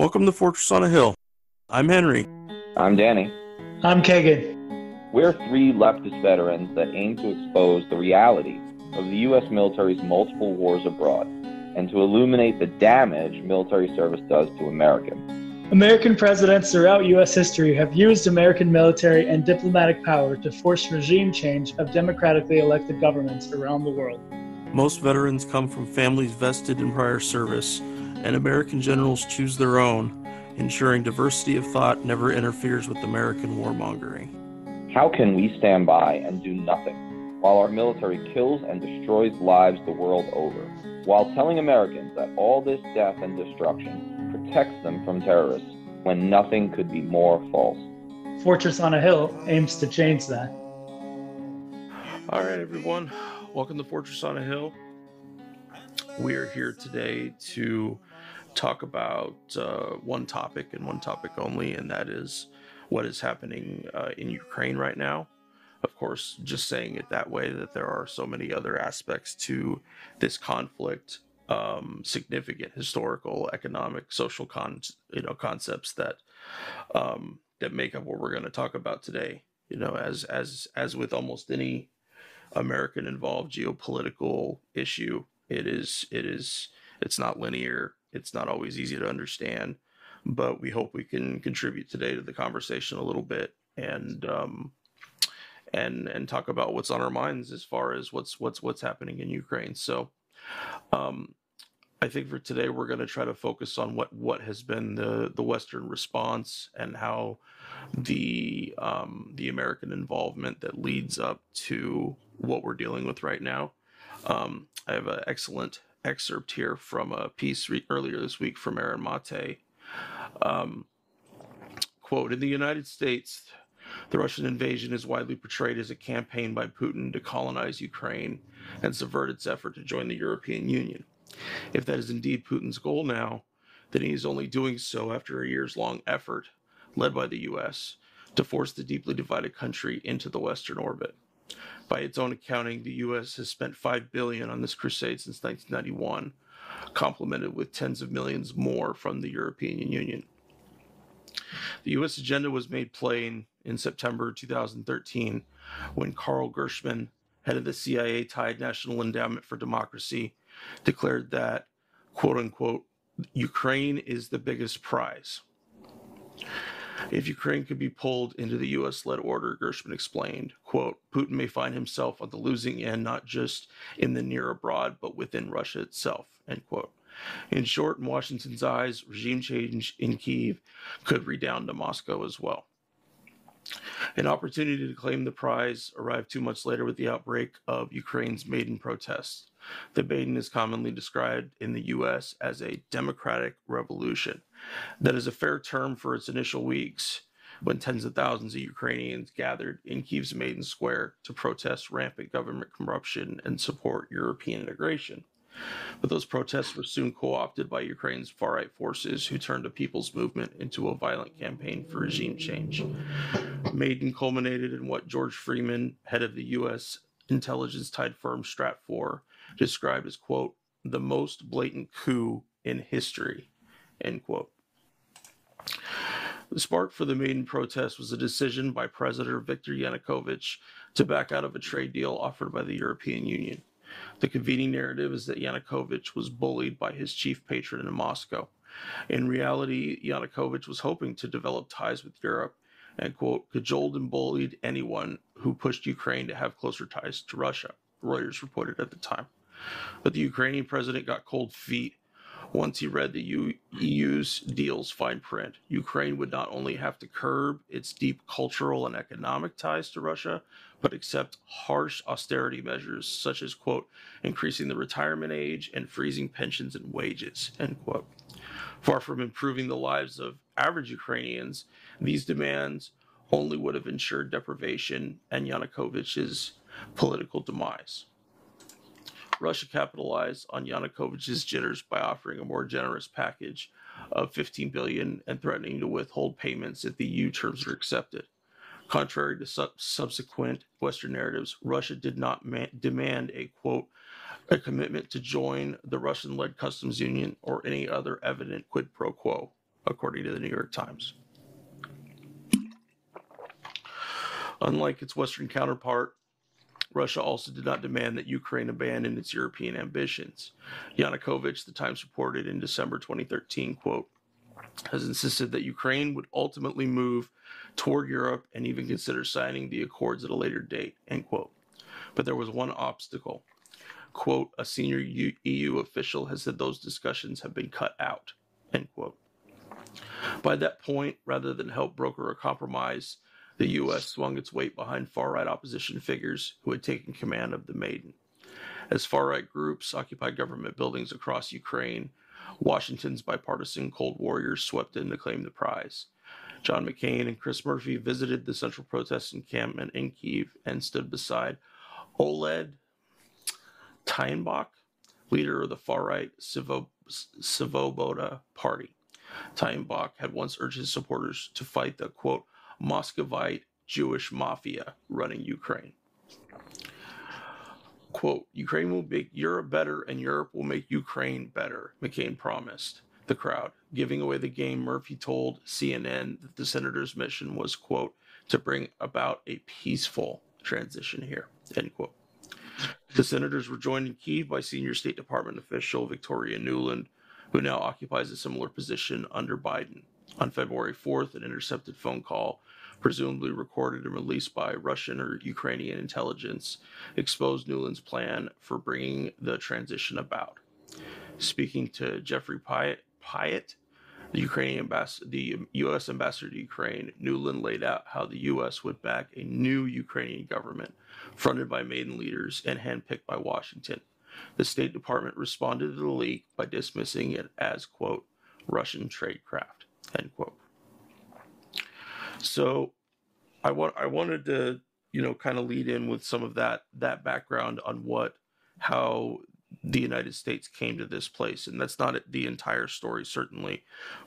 Welcome to Fortress on a Hill. I'm Henry. I'm Danny. I'm Kagan. We're three leftist veterans that aim to expose the reality of the U.S. military's multiple wars abroad and to illuminate the damage military service does to Americans. American presidents throughout U.S. history have used American military and diplomatic power to force regime change of democratically elected governments around the world. Most veterans come from families vested in prior service, and American generals choose their own, ensuring diversity of thought never interferes with American warmongering. How can we stand by and do nothing while our military kills and destroys lives the world over, while telling Americans that all this death and destruction protects them from terrorists when nothing could be more false? Fortress on a Hill aims to change that. All right, everyone. Welcome to Fortress on a Hill. We are here today to talk about one topic and one topic only, and that is what is happening in Ukraine right now. Of course, just saying it that way, that there are so many other aspects to this conflict, significant historical, economic, social concepts that that make up what we're going to talk about today. You know, as with almost any American involved geopolitical issue, it's not linear. It's not always easy to understand, but we hope we can contribute today to the conversation a little bit and talk about what's on our minds as far as what's happening in Ukraine. So I think for today we're going to try to focus on what has been the Western response and how the American involvement that leads up to what we're dealing with right now. I have an excellent excerpt here from a piece earlier this week from Aaron Mate. Quote, "In the United States, the Russian invasion is widely portrayed as a campaign by Putin to colonize Ukraine and subvert its effort to join the European Union. If that is indeed Putin's goal now, then he is only doing so after a years-long effort, led by the U.S., to force the deeply divided country into the Western orbit. By its own accounting, the U.S. has spent $5 billion on this crusade since 1991, complemented with tens of millions more from the European Union. The U.S. agenda was made plain in September 2013 when Carl Gershman, head of the CIA-tied National Endowment for Democracy, declared that, quote-unquote, Ukraine is the biggest prize. If Ukraine could be pulled into the U.S.-led order, Gershman explained, quote, Putin may find himself on the losing end not just in the near abroad, but within Russia itself, end quote. In short, in Washington's eyes, regime change in Kyiv could redound to Moscow as well. An opportunity to claim the prize arrived 2 months later with the outbreak of Ukraine's Maidan protests. The Maidan is commonly described in the U.S. as a democratic revolution. That is a fair term for its initial weeks, when tens of thousands of Ukrainians gathered in Kyiv's Maidan Square to protest rampant government corruption and support European integration. But those protests were soon co-opted by Ukraine's far-right forces, who turned a people's movement into a violent campaign for regime change. Maidan culminated in what George Freeman, head of the U.S. intelligence-tied firm Stratfor, described as, quote, the most blatant coup in history, end quote. The spark for the Maidan protest was a decision by President Viktor Yanukovych to back out of a trade deal offered by the European Union. The convening narrative is that Yanukovych was bullied by his chief patron in Moscow. In reality, Yanukovych was hoping to develop ties with Europe and, quote, cajoled and bullied anyone who pushed Ukraine to have closer ties to Russia, Reuters reported at the time. But the Ukrainian president got cold feet once he read the EU's deal's fine print. Ukraine would not only have to curb its deep cultural and economic ties to Russia, but accept harsh austerity measures such as, quote, increasing the retirement age and freezing pensions and wages, end quote. Far from improving the lives of average Ukrainians, these demands only would have ensured deprivation and Yanukovych's political demise. Russia capitalized on Yanukovych's jitters by offering a more generous package of $15 billion and threatening to withhold payments if the EU terms are accepted. Contrary to subsequent Western narratives, Russia did not demand a, quote, a commitment to join the Russian-led customs union or any other evident quid pro quo, according to the New York Times. Unlike its Western counterpart, Russia also did not demand that Ukraine abandon its European ambitions. Yanukovych, the Times reported in December 2013, quote, has insisted that Ukraine would ultimately move toward Europe and even consider signing the accords at a later date, end quote. But there was one obstacle. Quote, a senior EU official has said those discussions have been cut out, end quote. By that point, rather than help broker a compromise, the U.S. swung its weight behind far-right opposition figures who had taken command of the Maidan. As far-right groups occupied government buildings across Ukraine, Washington's bipartisan Cold Warriors swept in to claim the prize. John McCain and Chris Murphy visited the central protest encampment in Kyiv and stood beside Oleg Tyenbach, leader of the far-right Svoboda Party. Tyenbach had once urged his supporters to fight the, quote, Muscovite Jewish mafia running Ukraine. Quote, Ukraine will make Europe better and Europe will make Ukraine better, McCain promised the crowd. Giving away the game, Murphy told CNN that the senator's mission was, quote, to bring about a peaceful transition here, end quote. The senators were joined in Kyiv by senior State Department official Victoria Nuland, who now occupies a similar position under Biden. On February 4th, an intercepted phone call, presumably recorded and released by Russian or Ukrainian intelligence, exposed Nuland's plan for bringing the transition about. Speaking to Jeffrey Pyatt, the U.S. ambassador to Ukraine, Nuland laid out how the U.S. would back a new Ukrainian government fronted by Maidan leaders and handpicked by Washington. The State Department responded to the leak by dismissing it as, quote, Russian tradecraft, end quote. So I wanted to, kind of lead in with some of that background on how the United States came to this place. And that's not the entire story, certainly,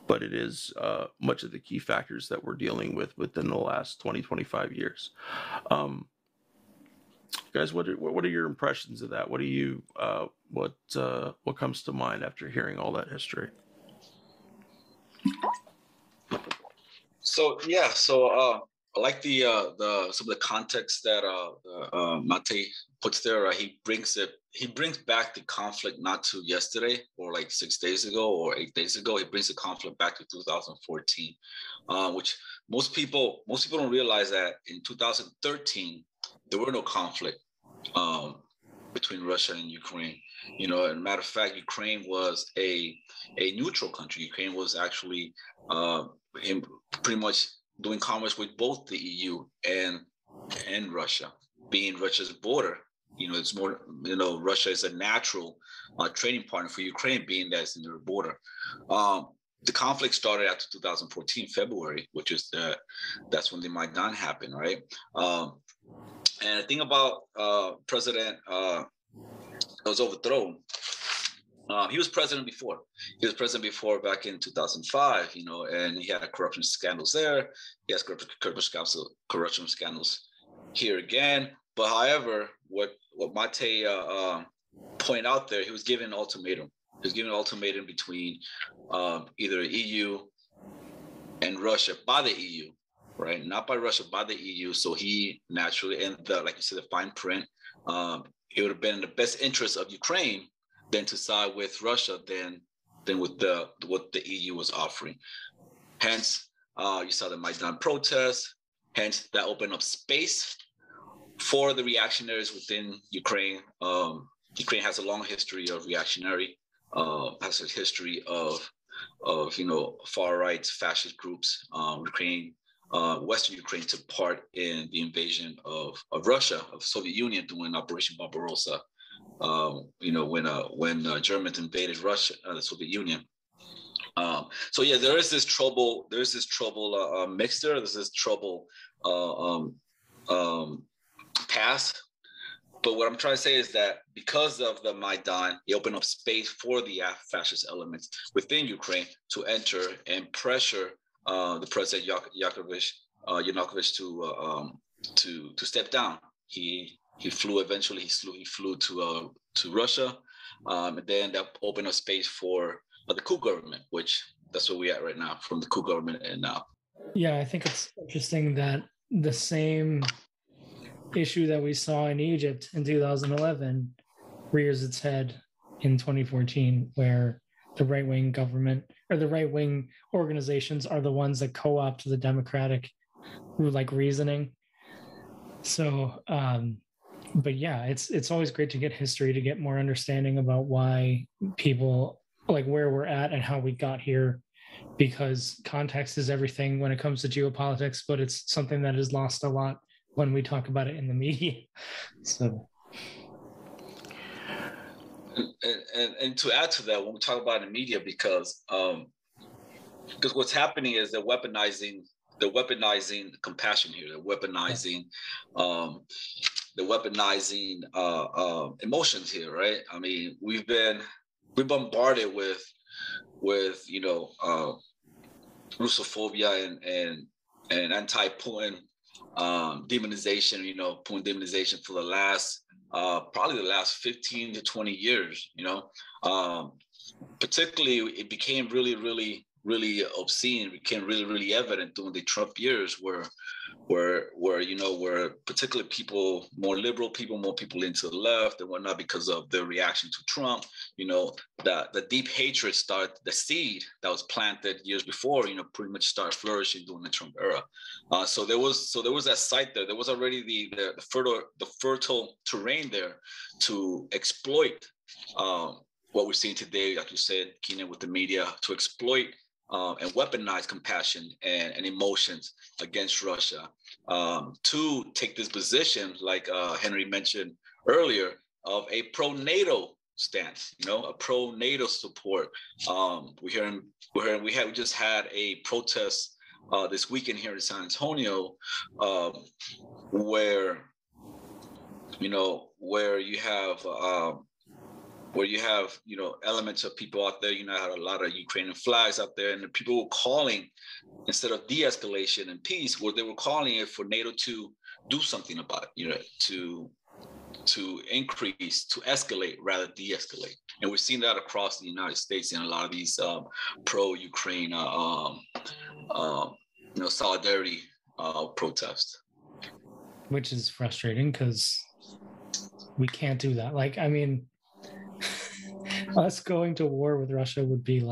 but it is much of the key factors that we're dealing with within the last 20, 25 years. Guys, what are your impressions of that? What do you what comes to mind after hearing all that history? So I like the some of the context that Mate puts there. He brings back the conflict not to yesterday or like 6 days ago or 8 days ago. He brings the conflict back to 2014, which most people don't realize that in 2013 there were no conflict between Russia and Ukraine. As a matter of fact, Ukraine was a neutral country. Ukraine was actually pretty much doing commerce with both the EU and Russia, being Russia's border. It's more, Russia is a natural trading partner for Ukraine, being that it's in their border. The conflict started after 2014, February, which is that's when the Maidan happened, right? And the thing about President was overthrown. He was president before. He was president before back in 2005, and he had corruption scandals there. He has corruption scandals here again. But however, what Mate pointed out there, he was given an ultimatum. He was given an ultimatum between either EU and Russia by the EU, right? Not by Russia, by the EU. So he naturally, and like you said, the fine print, it would have been in the best interest of Ukraine than to side with Russia than with what the EU was offering. Hence, you saw the Maidan protests. Hence, that opened up space for the reactionaries within Ukraine. Ukraine has a long history of reactionary, has a history of far right fascist groups. Western Ukraine took part in the invasion of Russia, of Soviet Union during Operation Barbarossa. When Germans invaded Russia, the Soviet Union. So yeah, there is this trouble. There's this trouble mixed there. There's this trouble past. But what I'm trying to say is that because of the Maidan, it opened up space for the fascist elements within Ukraine to enter and pressure the president Yanukovych to step down. He flew eventually. He flew to Russia, and then that opened up space for the coup government, which that's where we at right now from the coup government and now. Yeah, I think it's interesting that the same issue that we saw in Egypt in 2011 rears its head in 2014, where the right-wing government or the right-wing organizations are the ones that co-opt the democratic reasoning. So but yeah, it's always great to get history, to get more understanding about why people, like where we're at and how we got here, because context is everything when it comes to geopolitics, but it's something that is lost a lot when we talk about it in the media. So and to add to that, when we talk about the media, because what's happening is they're weaponizing compassion here. They're weaponizing emotions here, right? I mean, we're bombarded with Russophobia and anti-Putin demonization, Putin demonization for the last probably the last 15 to 20 years, particularly it became really, really, really obscene. It became really, really evident during the Trump years where particularly people, more liberal people, more people into the left and whatnot, because of their reaction to Trump, the deep hatred the seed that was planted years before, pretty much started flourishing during the Trump era. So there was that site there. There was already the fertile terrain there to exploit what we're seeing today, like you said, Keenan, with the media, to exploit and weaponize compassion and emotions against Russia, to take this position, like Henry mentioned earlier, of a pro-NATO stance, a pro-NATO support. We just had a protest this weekend here in San Antonio, where you have elements of people out there. Had a lot of Ukrainian flags out there, and the people were calling, instead of de-escalation and peace, they were calling it for NATO to do something about it, to increase, to escalate rather de-escalate. And we're seeing that across the United States in a lot of these pro-Ukraine solidarity protests. Which is frustrating because we can't do that. Us going to war with Russia would be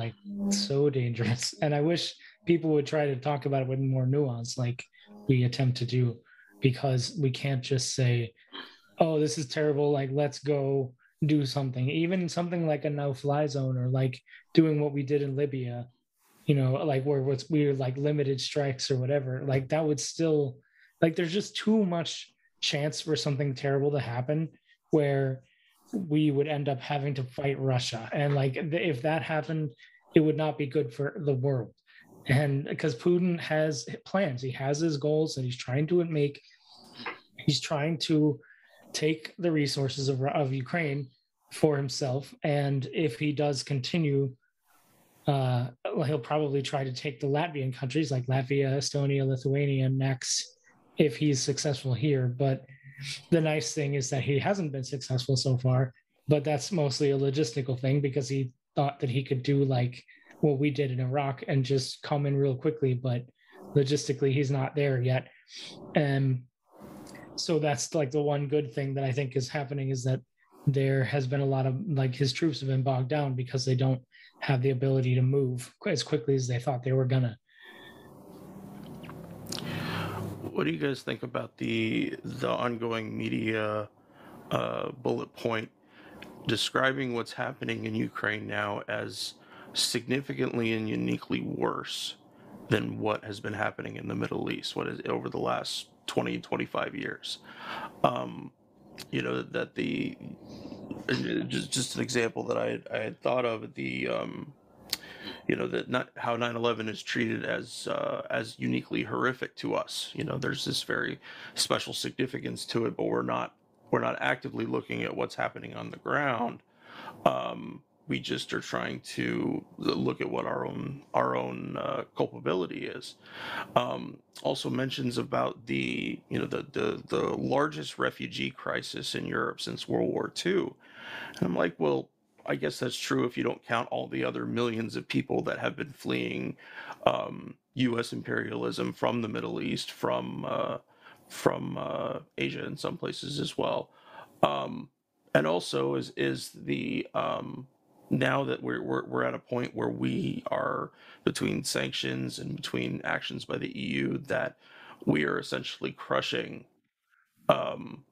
so dangerous. And I wish people would try to talk about it with more nuance, like we attempt to do, because we can't just say, oh, this is terrible, let's go do something. Even something like a no-fly zone, or doing what we did in Libya, where we were limited strikes or whatever, that would still, there's just too much chance for something terrible to happen where we would end up having to fight Russia. And if that happened, it would not be good for the world. And because Putin has plans, he has his goals that he's trying to make. He's trying to take the resources of Ukraine for himself. And if he does continue, he'll probably try to take the Latvian countries like Latvia, Estonia, Lithuania next, if he's successful here. But the nice thing is that he hasn't been successful so far, but that's mostly a logistical thing, because he thought that he could do what we did in Iraq and just come in real quickly, but logistically he's not there yet. And so that's the one good thing that I think is happening, is that there has been a lot of his troops have been bogged down because they don't have the ability to move as quickly as they thought they were gonna. What do you guys think about the ongoing media bullet point describing what's happening in Ukraine now as significantly and uniquely worse than what has been happening in the Middle East, over the last 20, 25 years? That just an example that I had thought of, that not how 9/11 is treated as uniquely horrific to us. There's this very special significance to it, but we're not actively looking at what's happening on the ground. We just are trying to look at what our own culpability is. Also mentions about the largest refugee crisis in Europe since World War II, and I'm like, well, I guess that's true if you don't count all the other millions of people that have been fleeing U.S. imperialism from the Middle East, from Asia in some places as well. And also is the now that we're at a point where we are between sanctions and between actions by the EU, that we are essentially crushing um,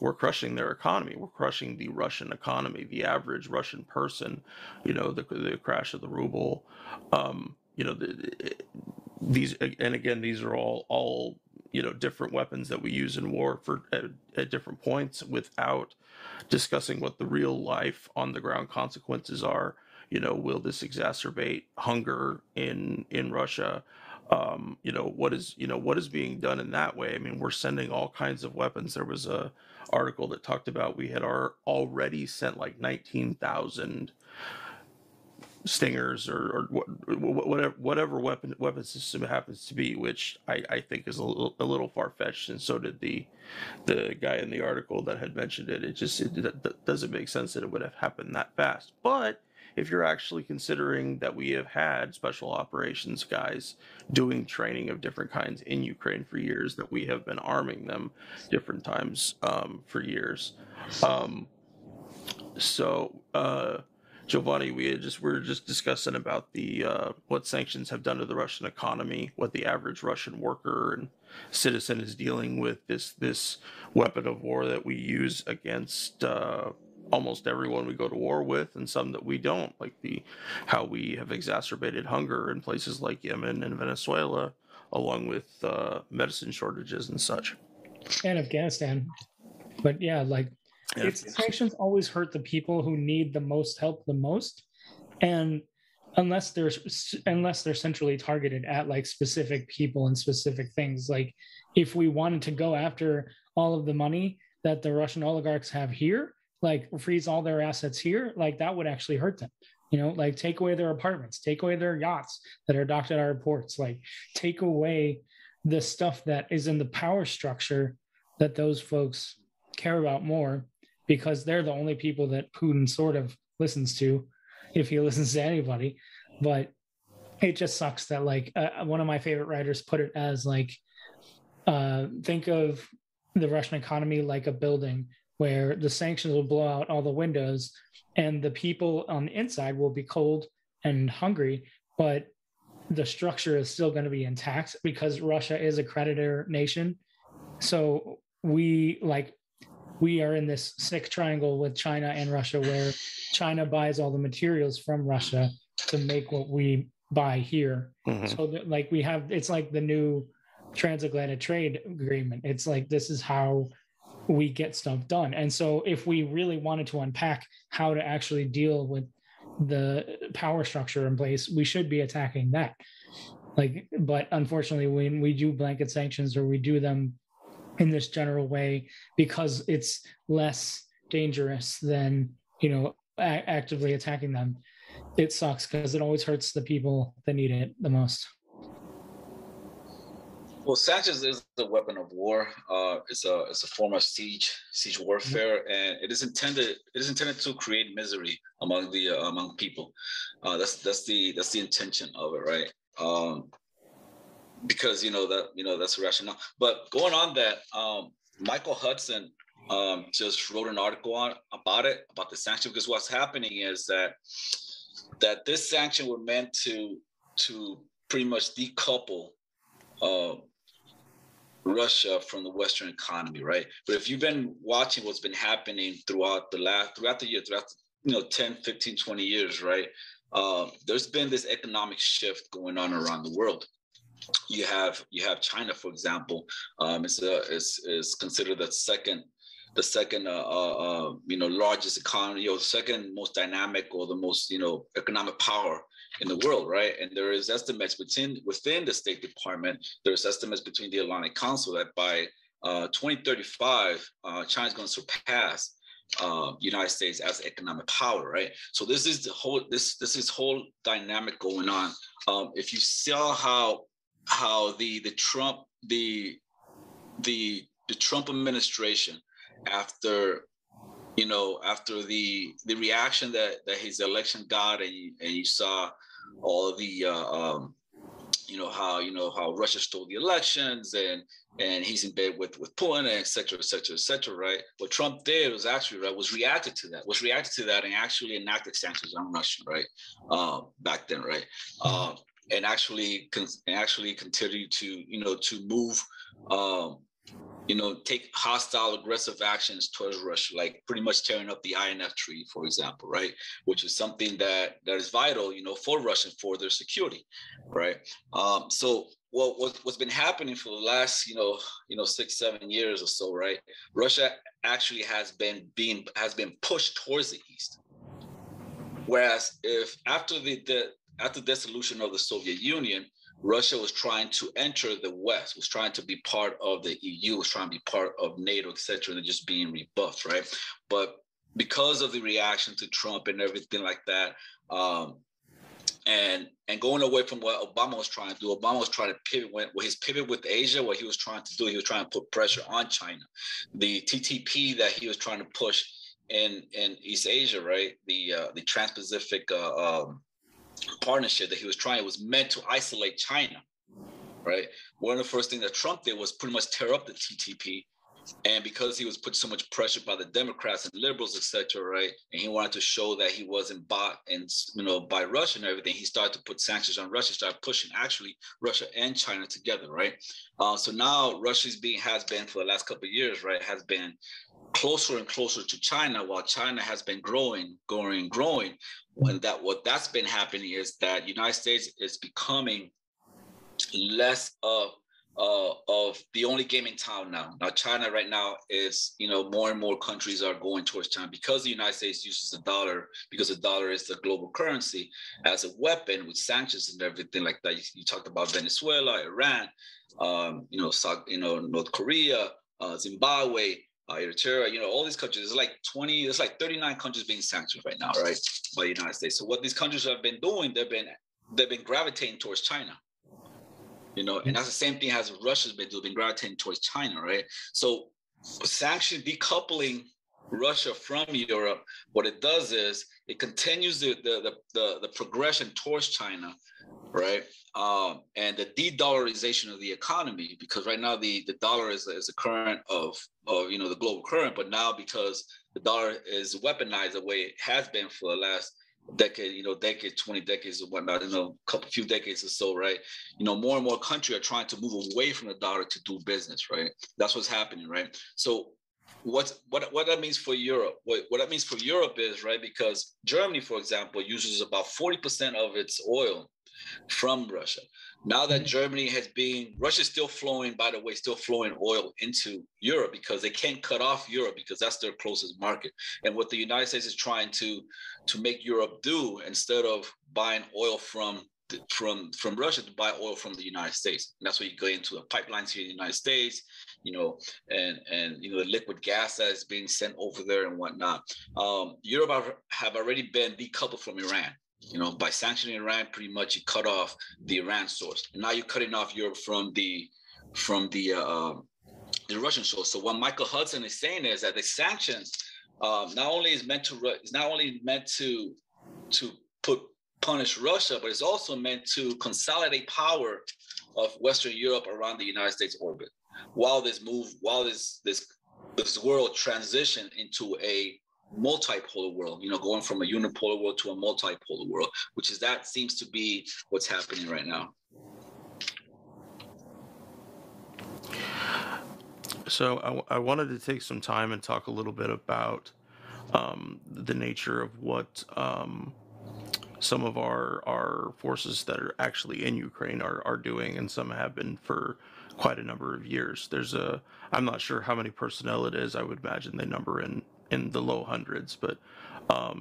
we're crushing their economy. We're crushing the Russian economy, the average Russian person. The crash of the ruble. These, and again, these are all different weapons that we use in war for at different points, without discussing what the real life on the ground consequences are. Will this exacerbate hunger in Russia? What is being done in that way? I mean, we're sending all kinds of weapons. There was a article that talked about we had already sent like 19,000 Stingers, or whatever weapon system it happens to be, which I think is a little far fetched, and so did the guy in the article that had mentioned it. It doesn't make sense that it would have happened that fast. But if you're actually considering that we have had special operations guys doing training of different kinds in Ukraine for years, that we have been arming them different times for years. Giovanni, we were just discussing about the what sanctions have done to the Russian economy, what the average Russian worker and citizen is dealing with, this weapon of war that we use against almost everyone we go to war with, and some that we don't, like how we have exacerbated hunger in places like Yemen and Venezuela, along with medicine shortages and such. And Afghanistan. But yeah, like, sanctions always hurt the people who need the most help the most, and unless they're centrally targeted at like specific people and specific things. Like, if we wanted to go after all of the money that the Russian oligarchs have here, like freeze all their assets here, like that would actually hurt them. Like take away their apartments, take away their yachts that are docked at our ports, like take away the stuff that is in the power structure that those folks care about more, because they're the only people that Putin sort of listens to, if he listens to anybody. But it just sucks that, like, one of my favorite writers put it as like, think of the Russian economy like a building where the sanctions will blow out all the windows and the people on the inside will be cold and hungry, but the structure is still going to be intact because Russia is a creditor nation. So we are in this sick triangle with China and Russia, where China buys all the materials from Russia to make what we buy here. Mm-hmm. So that, like, it's like the new transatlantic trade agreement. It's like, this is how we get stuff done. And so if we really wanted to unpack how to actually deal with the power structure in place, we should be attacking that. But unfortunately, when we do blanket sanctions, or we do them in this general way, because it's less dangerous than actively attacking them, it sucks because it always hurts the people that need it the most. Well, sanctions is a weapon of war. It's a form of siege warfare, and it is intended to create misery among people. That's the intention of it, right? Because that's the rationale. But going on that, Michael Hudson just wrote an article about the sanction, because what's happening is that this sanction were meant to pretty much decouple Russia from the Western economy, right? But if you've been watching what's been happening throughout the year, 10, 15, 20 years, right? There's been this economic shift going on around the world. You have China, for example. Is considered the second largest economy, or the second most dynamic, or the most economic power in the world, right? And there is estimates within the State Department. There's estimates between the Atlantic Council that by 2035, China's going to surpass United States as economic power, right? So this is the whole this whole dynamic going on. If you saw how the Trump administration, after after the reaction that his election got, and you saw all the how Russia stole the elections, and he's in bed with Putin, and et cetera, et cetera, et cetera, right? What Trump did was actually was reacted to that and actually enacted sanctions on Russia, right? Back then, right? And actually continue to move, take hostile, aggressive actions towards Russia, like pretty much tearing up the INF Treaty, for example, right? Which is something that is vital, for Russia, for their security, right? So what's been happening for the last, 6-7 years or so, right? Russia actually has been pushed towards the east, whereas if after the dissolution of the Soviet Union, Russia was trying to enter the West, was trying to be part of the EU, was trying to be part of NATO, et cetera, and just being rebuffed, right? But because of the reaction to Trump and everything like that, and going away from what Obama was trying to do, Obama was trying to pivot his pivot with Asia. What he was trying to do, he was trying to put pressure on China. The TTP that he was trying to push in East Asia, right? The Trans-Pacific partnership that he was trying was meant to isolate China, right? One of the first things that Trump did was pretty much tear up the TTP, and because he was put so much pressure by the Democrats and liberals, etc., right, and he wanted to show that he wasn't bought and by Russia and everything, he started to put sanctions on Russia, started pushing actually Russia and China together, right? So now Russia has been for the last couple of years, right, has been closer and closer to China, while China has been growing. When what's been happening is that United States is becoming less of the only game in town now. Now China right now is, more and more countries are going towards China because the United States uses the dollar, because the dollar is the global currency, as a weapon with sanctions and everything like that. You talked about Venezuela, Iran, North Korea, Zimbabwe, Eritrea, all these countries. There's like 39 countries being sanctioned right now, right, by the United States. So what these countries have been doing, they've been gravitating towards China, and that's the same thing as Russia's been doing, gravitating towards China, right? So sanction decoupling Russia from Europe, what it does is it continues the progression towards China, right? And the de-dollarization of the economy, because right now the dollar is a current of the global current, but now because the dollar is weaponized the way it has been for the last decade, 20 decades or whatnot, few decades or so, right? More and more countries are trying to move away from the dollar to do business, right? That's what's happening, right? So what that means for Europe, what that means for Europe is, right, because Germany, for example, uses about 40% of its oil from Russia. Now that Russia's still flowing oil into Europe because they can't cut off Europe because that's their closest market. And what the United States is trying to make Europe do, instead of buying oil from Russia, to buy oil from the United States. And that's where you go into the pipelines here in the United States, and the liquid gas that is being sent over there and whatnot. Europe have already been decoupled from Iran. By sanctioning Iran, pretty much you cut off the Iran source. And now you're cutting off Europe from the Russian source. So what Michael Hudson is saying is that the sanctions not only meant to punish Russia, but it's also meant to consolidate power of Western Europe around the United States orbit. While this world transition into a multipolar world, going from a unipolar world to a multipolar world, that seems to be what's happening right now. So I wanted to take some time and talk a little bit about the nature of what some of our forces that are actually in Ukraine are doing, and some have been for quite a number of years. I'm not sure how many personnel it is. I would imagine they number in the low hundreds, but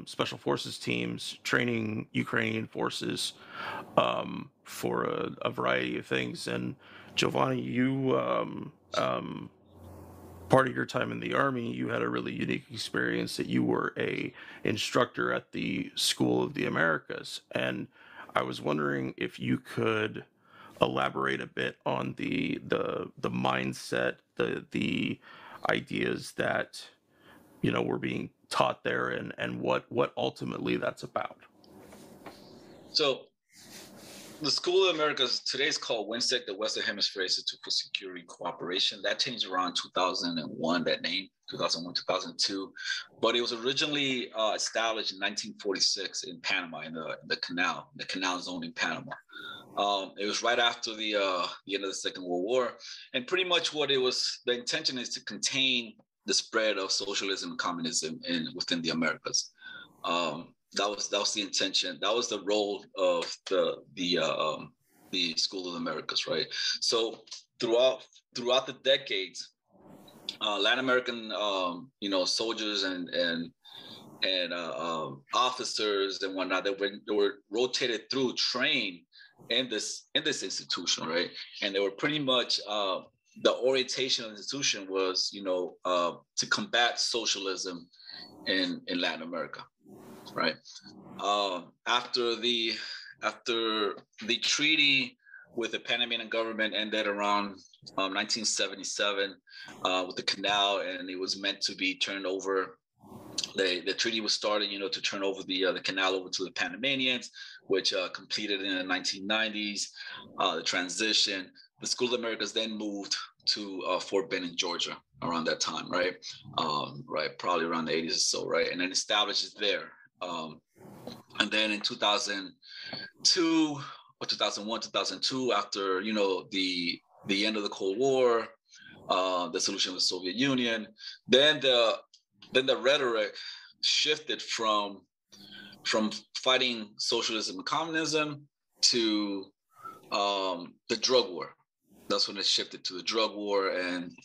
special forces teams training Ukrainian forces for a variety of things. And Jovanni, you part of your time in the Army, you had a really unique experience that you were a instructor at the School of the Americas, and I was wondering if you could elaborate a bit on the mindset, the ideas that were being taught there, and what ultimately that's about. So the School of Americas today is called WINSEC, the Western Hemisphere Institute for Security Cooperation. That changed around 2001, that name, 2001, 2002. But it was originally established in 1946 in Panama, in the canal zone in Panama. It was right after the end of the Second World War. And pretty much the intention is to contain the spread of socialism and communism within the Americas. That was the intention. That was the role of the School of the Americas, right? So throughout the decades, Latin American soldiers and officers and whatnot that were rotated through, trained in this institution, right? And they were pretty much the orientation of the institution was to combat socialism in Latin America. Right. After the treaty with the Panamanian government ended around 1977 with the canal, and it was meant to be turned over. The treaty was started, to turn over the canal over to the Panamanians, which completed in the 1990s. The transition. The School of Americas then moved to Fort Benning, Georgia, around that time, right? Probably around the 80s or so, right? And then established there. And then in 2002 or 2001, 2002, after the end of the Cold War, the solution of the Soviet Union, then the rhetoric shifted from fighting socialism and communism to the drug war. That's when it shifted to the drug war, and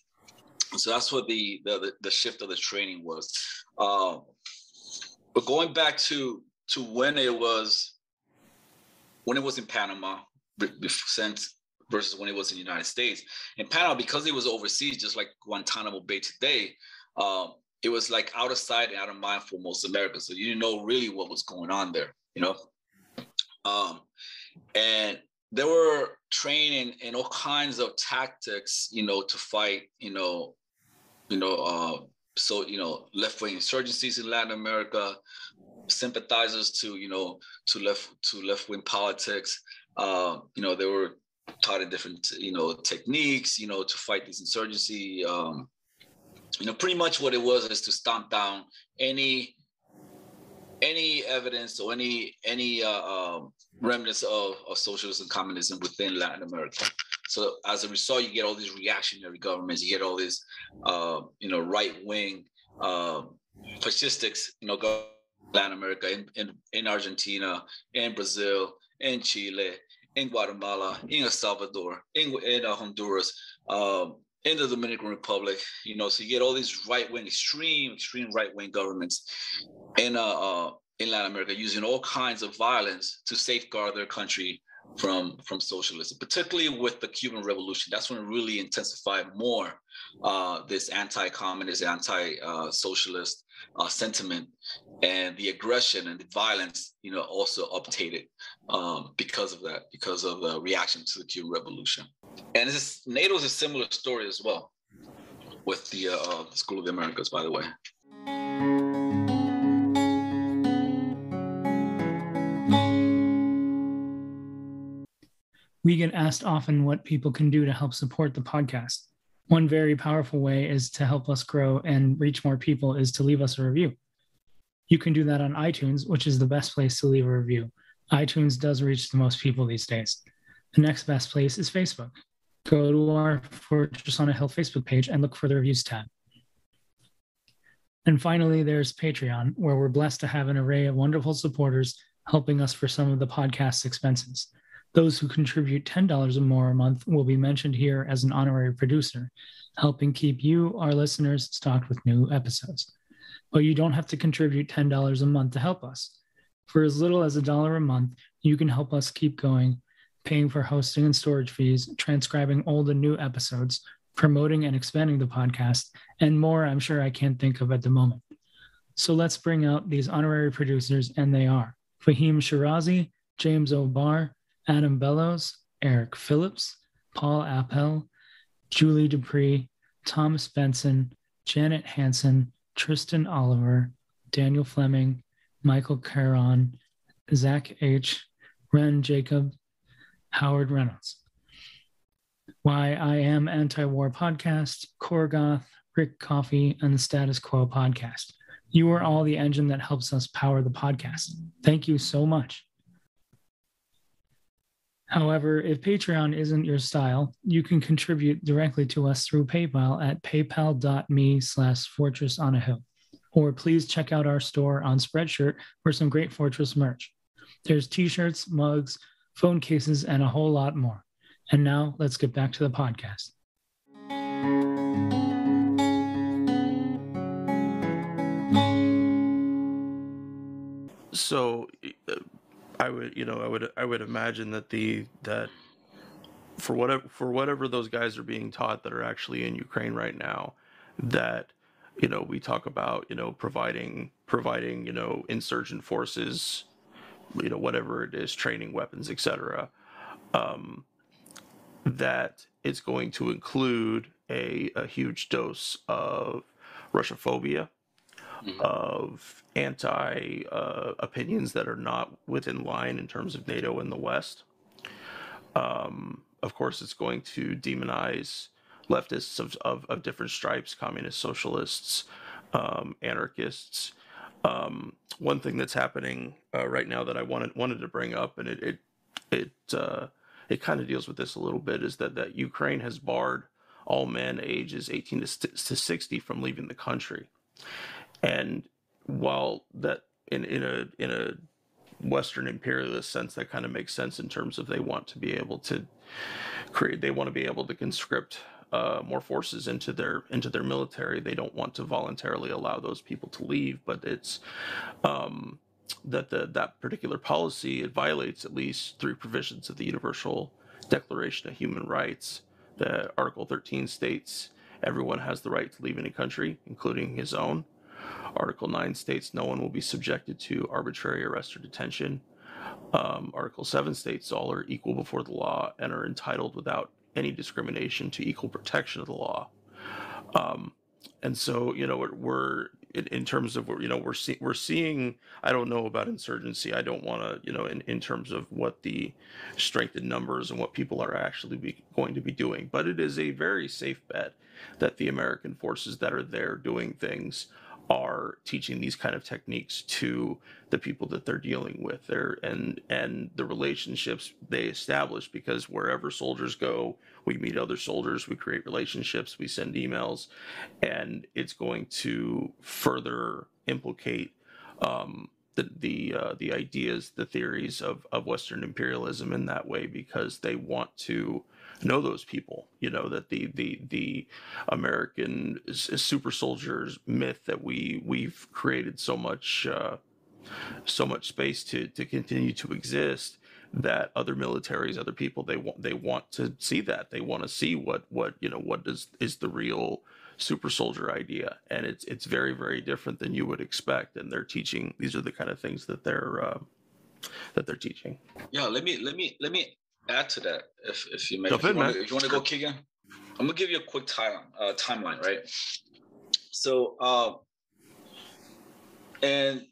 so that's what the shift of the training was. But going back to when it was in Panama, versus when it was in the United States. In Panama, because it was overseas, just like Guantanamo Bay today, it was like out of sight and out of mind for most Americans. So you didn't know really what was going on there, and they were training in all kinds of tactics, to fight, left-wing insurgencies in Latin America, sympathizers to left-wing politics. They were taught in different, techniques, to fight this insurgency. Pretty much what it was is to stomp down any evidence or any remnants of socialism and communism within Latin America. So as a result, you get all these reactionary governments, you get all these, right-wing fascistics, Latin America, in Argentina, in Brazil, in Chile, in Guatemala, in El Salvador, in Honduras, in the Dominican Republic, so you get all these right-wing, extreme right-wing governments in Latin America using all kinds of violence to safeguard their country from socialism, particularly with the Cuban Revolution. That's when it really intensified more this anti-communist, anti-socialist sentiment, and the aggression and the violence, also updated because of that, because of the reaction to the Cuban Revolution. And NATO is a similar story as well with the School of the Americas, by the way. We get asked often what people can do to help support the podcast. One very powerful way is to help us grow and reach more people is to leave us a review. You can do that on iTunes, which is the best place to leave a review. iTunes does reach the most people these days. The next best place is Facebook. Go to our Fortress on a Hill Facebook page and look for the reviews tab. And finally, there's Patreon, where we're blessed to have an array of wonderful supporters helping us for some of the podcast's expenses. Those who contribute $10 or more a month will be mentioned here as an honorary producer, helping keep you, our listeners, stocked with new episodes. But you don't have to contribute $10 a month to help us. For as little as $1 a month, you can help us keep going, paying for hosting and storage fees, transcribing old and new episodes, promoting and expanding the podcast, and more I'm sure I can't think of at the moment. So let's bring out these honorary producers, and they are Fahim Shirazi, James O'Barr, Adam Bellows, Eric Phillips, Paul Appel, Julie Dupree, Thomas Benson, Janet Hansen, Tristan Oliver, Daniel Fleming, Michael Caron, Zach H., Ren Jacob, Howard Reynolds. Why I Am Anti-War Podcast, Korgoth, Rick Coffey, and the Status Quo Podcast. You are all the engine that helps us power the podcast. Thank you so much. However, if Patreon isn't your style, you can contribute directly to us through PayPal at paypal.me/fortressonahill. Or please check out our store on Spreadshirt for some great Fortress merch. There's t-shirts, mugs, phone cases, and a whole lot more. And now let's get back to the podcast. So I would imagine that for whatever those guys are being taught that are actually in Ukraine right now, that we talk about providing insurgent forces, whatever it is, training, weapons, etc. That it's going to include a huge dose of Russophobia, of anti opinions that are not within line in terms of NATO and the West. Of course, it's going to demonize leftists of different stripes, communists, socialists, anarchists. One thing that's happening right now that I wanted to bring up, and it kind of deals with this a little bit, is that Ukraine has barred all men ages 18 to 60 from leaving the country. And while that in a Western imperialist sense, that kind of makes sense in terms of they want to be able to conscript more forces into their military. They don't want to voluntarily allow those people to leave, but it's that particular policy, it violates at least 3 provisions of the Universal Declaration of Human Rights. The Article 13 states everyone has the right to leave any country, including his own. Article 9 states no one will be subjected to arbitrary arrest or detention. Article 7 states all are equal before the law and are entitled without any discrimination to equal protection of the law. And so, we're in terms of, we're seeing, I don't know about insurgency. I don't want to, in terms of what the strength in numbers and what people are actually going to be doing. But it is a very safe bet that the American forces that are there doing things are teaching these kind of techniques to the people that they're dealing with there, and the relationships they establish, because wherever soldiers go, we meet other soldiers, we create relationships, we send emails, and it's going to further implicate the ideas, the theories of Western imperialism in that way, because they want to know those people, that the American super soldiers myth that we've created so much space to continue to exist, that other militaries, other people, they want to see that. They want to see what is the real super soldier idea, and it's very, very different than you would expect. And they're teaching, these are the kind of things that they're teaching. Yeah, let me add to that, if you may. If you want to go, Keegan, I'm gonna give you a quick timeline, right? So, and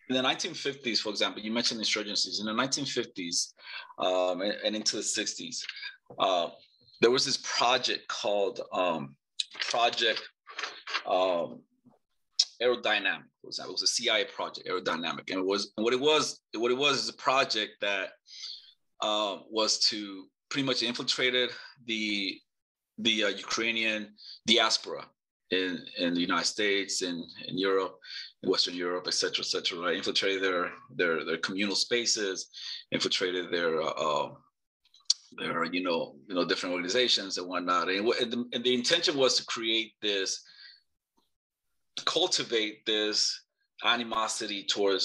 in the 1950s, for example, you mentioned insurgencies. In the 1950s and into the 60s, there was this project called Project Aerodynamic. It was a CIA project, Aerodynamic, and what it was is a project that was to pretty much infiltrated the Ukrainian diaspora in the United States and in Europe, in Western Europe, et cetera, right? Infiltrated their communal spaces, infiltrated their different organizations and whatnot. And the intention was to cultivate this animosity to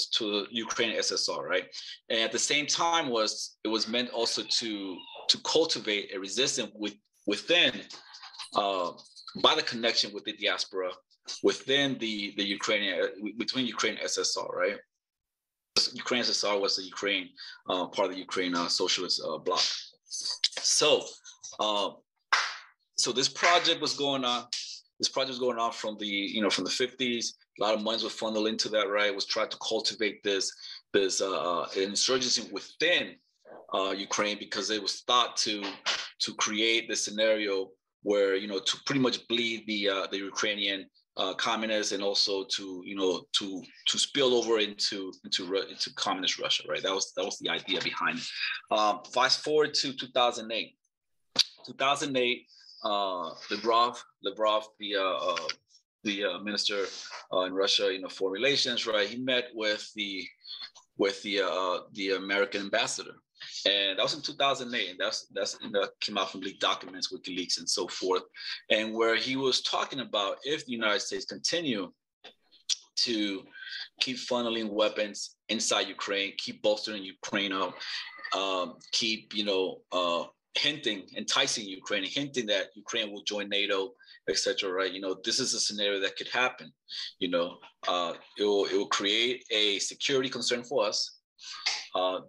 Ukraine SSR, right? And at the same time it was meant also to cultivate a resistance within by the connection with the diaspora within the Ukrainian, between Ukraine and SSR, right? Ukraine SSR was the Ukraine part of the Ukraine socialist bloc. So this project was going on. This project was going on from the 50s A lot of money was funneled into that, right? It was trying to cultivate this insurgency within Ukraine, because it was thought to create the scenario where, you know, to pretty much bleed the Ukrainian communists, and also to, you know, to spill over into communist Russia, right? That was the idea behind it. Fast forward to 2008. 2008, Lavrov, the minister in Russia, you know, foreign relations, right? He met with the American ambassador, and that was in 2008. And that came out from leaked documents, WikiLeaks, and so forth. And where he was talking about, if the United States continue to keep funneling weapons inside Ukraine, keep bolstering Ukraine up, keep, you know, enticing Ukraine, hinting that Ukraine will join NATO, etc. Right? You know, this is a scenario that could happen. You know, it will create a security concern for us.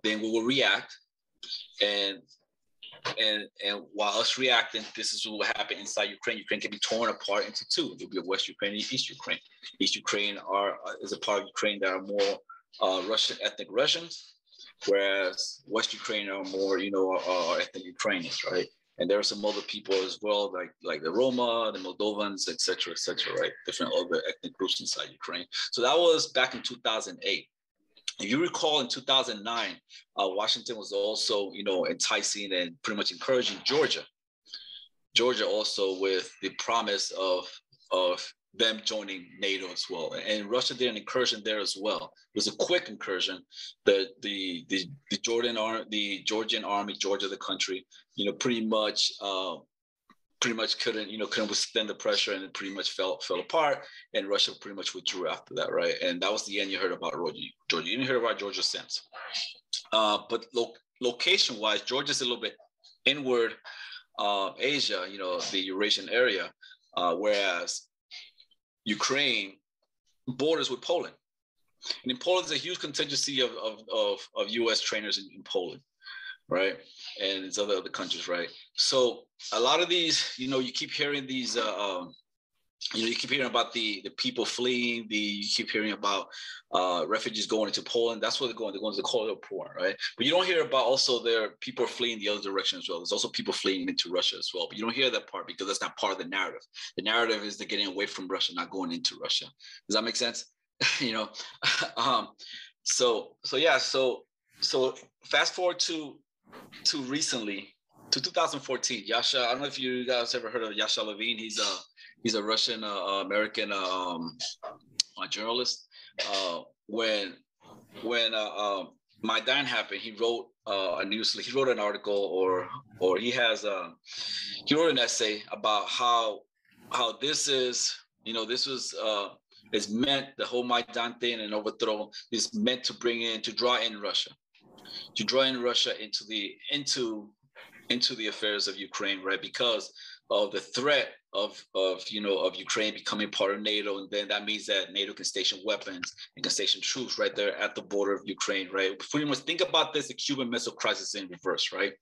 Then we will react, and while us reacting, this is what will happen inside Ukraine. Ukraine can be torn apart into two. There'll be a West Ukraine and East Ukraine. East Ukraine is a part of Ukraine that are more Russian, ethnic Russians, whereas West Ukraine are more, you know, are ethnic Ukrainians, right? And there are some other people as well, like the Roma, the Moldovans, et cetera, right? Different other ethnic groups inside Ukraine. So that was back in 2008. If you recall, in 2009, Washington was also, you know, enticing and pretty much encouraging Georgia also, with the promise of them joining NATO as well. And Russia did an incursion there as well. It was a quick incursion. The Georgian army, Georgia, the country, you know, pretty much couldn't withstand the pressure, and it pretty much fell apart. And Russia pretty much withdrew after that, right? And that was the end you heard about Georgia. You didn't hear about Georgia since. But location-wise, Georgia's a little bit inward Asia, you know, the Eurasian area, whereas Ukraine borders with Poland. And in Poland, there's a huge contingency of U.S. trainers in Poland, right? And it's other countries, right? So a lot of these, you know, you keep hearing these, you keep hearing about the people fleeing, you keep hearing about refugees going into Poland. That's where they're going to the corridor port, right? But you don't hear about also there people fleeing the other direction as well. There's also people fleeing into Russia as well. But you don't hear that part because that's not part of the narrative. The narrative is they're getting away from Russia, not going into Russia. Does that make sense? You know, so fast forward to recently, to 2014. Yasha, I don't know if you guys ever heard of Yasha Levine. He's a Russian American journalist. When Maidan happened, he wrote he wrote an article, or he wrote an essay about how this is, you know, this was is meant, the whole Maidan thing and overthrow is meant to draw in Russia into the affairs of Ukraine, right? Because of the threat of Ukraine becoming part of NATO, and then that means that NATO can station weapons and can station troops right there at the border of Ukraine, right? Pretty much think about this: the Cuban Missile Crisis in reverse, right?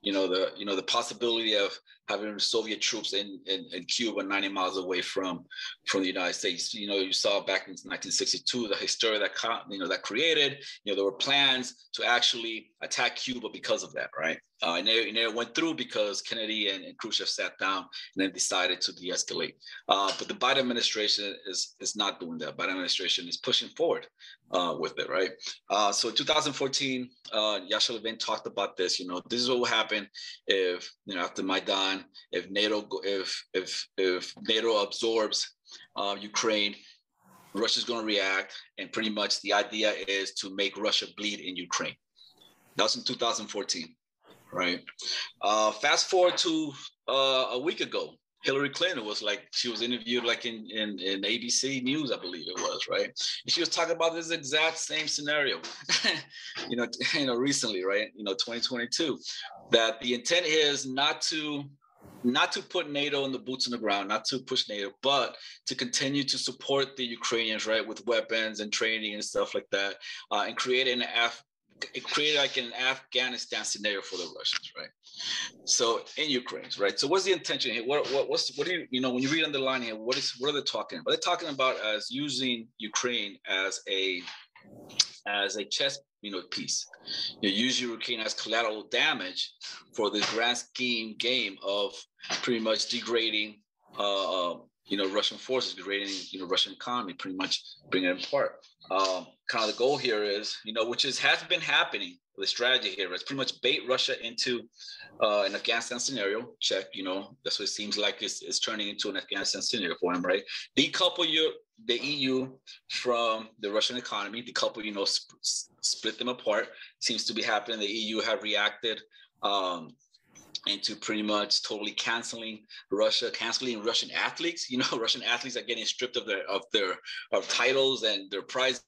The possibility of having Soviet troops in Cuba 90 miles away from the United States. You know, you saw back in 1962 the hysteria that created. You know, there were plans to actually attack Cuba because of that, right? And it went through because Kennedy and Khrushchev sat down and then decided to de-escalate. But the Biden administration is not doing that. Biden administration is pushing forward with it, right? So in 2014, Yasha Levin talked about this. You know, this is what will happen if, you know, after Maidan, if NATO absorbs Ukraine, Russia's going to react, and pretty much the idea is to make Russia bleed in Ukraine. That was in 2014. Right. Fast forward to a week ago, Hillary Clinton was interviewed in ABC News, I believe it was, right? And she was talking about this exact same scenario, recently, right? 2022, that the intent is not to put NATO and the boots on the ground, not to push NATO, but to continue to support the Ukrainians, right, with weapons and training and stuff like that, and create it created like an Afghanistan scenario for the Russians, right? So in Ukraine, right? So what's the intention here? What do you, when you read on the line here, what are they talking about? They're talking about as using Ukraine as a chess, piece. You use Ukraine as collateral damage for this grand scheme game of pretty much degrading, Russian forces, degrading, Russian economy, pretty much bringing it apart. Kind of the goal here is, which has been happening. The strategy here is pretty much bait Russia into an Afghanistan scenario. Check, that's what it seems like it's turning into an Afghanistan scenario for him, right? Decouple the EU from the Russian economy, decouple, split them apart. Seems to be happening. The EU have reacted into pretty much totally canceling Russian athletes. Russian athletes are getting stripped of their titles and their prizes.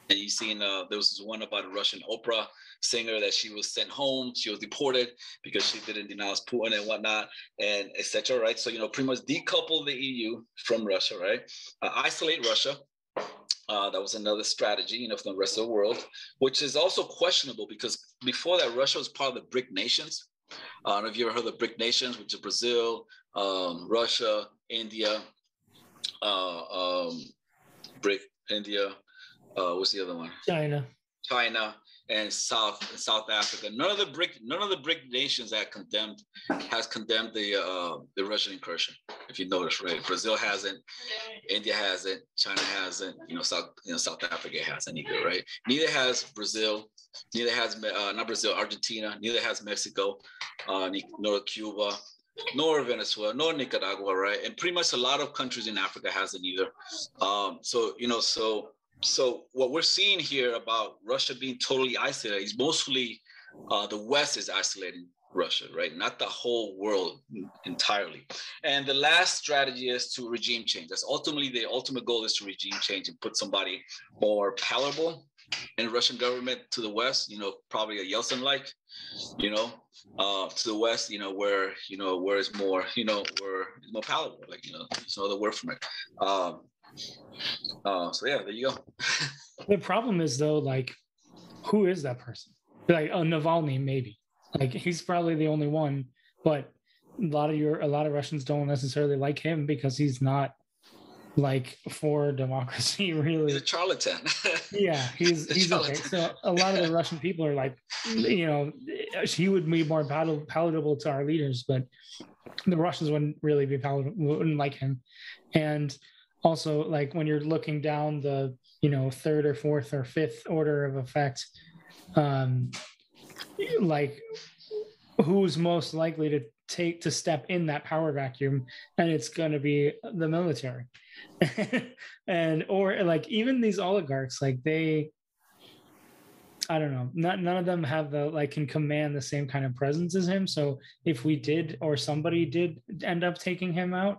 And you've seen there was this one about a Russian opera singer that she was sent home. She was deported because she didn't denounce Putin and whatnot, and etc. Right. So pretty much decouple the EU from Russia. Right. Isolate Russia. That was another strategy, from the rest of the world, which is also questionable because before that, Russia was part of the BRIC nations. I don't know if you ever heard of the BRIC nations, which is Brazil, Russia, India, BRIC, India. What's the other one? China and South Africa. None of the BRIC nations has condemned the Russian incursion. If you notice, right? Brazil hasn't, India hasn't, China hasn't. South Africa hasn't either, right? Neither has Brazil. Neither has Argentina. Neither has Mexico, nor Cuba, nor Venezuela, nor Nicaragua, right? And pretty much a lot of countries in Africa hasn't either. So what we're seeing here about Russia being totally isolated is mostly the West is isolating Russia, right? Not the whole world entirely. And the last strategy is to regime change. That's ultimately the ultimate goal is to regime change and put somebody more palatable in the Russian government to the West, probably a Yeltsin-like, to the West, where it's more, where it's more palatable, like, there's no other word from it. So yeah, there you go. The problem is though, like, who is that person? Like Navalny, maybe. Like he's probably the only one, but a lot of Russians don't necessarily like him because he's not like for democracy, really. He's a charlatan. Yeah, he's okay. So a lot of the Russian people are like, he would be more palatable to our leaders, but the Russians wouldn't really be wouldn't like him. And also, like when you're looking down the third or fourth or fifth order of effect, like who's most likely to step in that power vacuum, and it's going to be the military. And or like even these oligarchs, like I don't know, none of them have can command the same kind of presence as him. So if we did, or somebody did end up taking him out,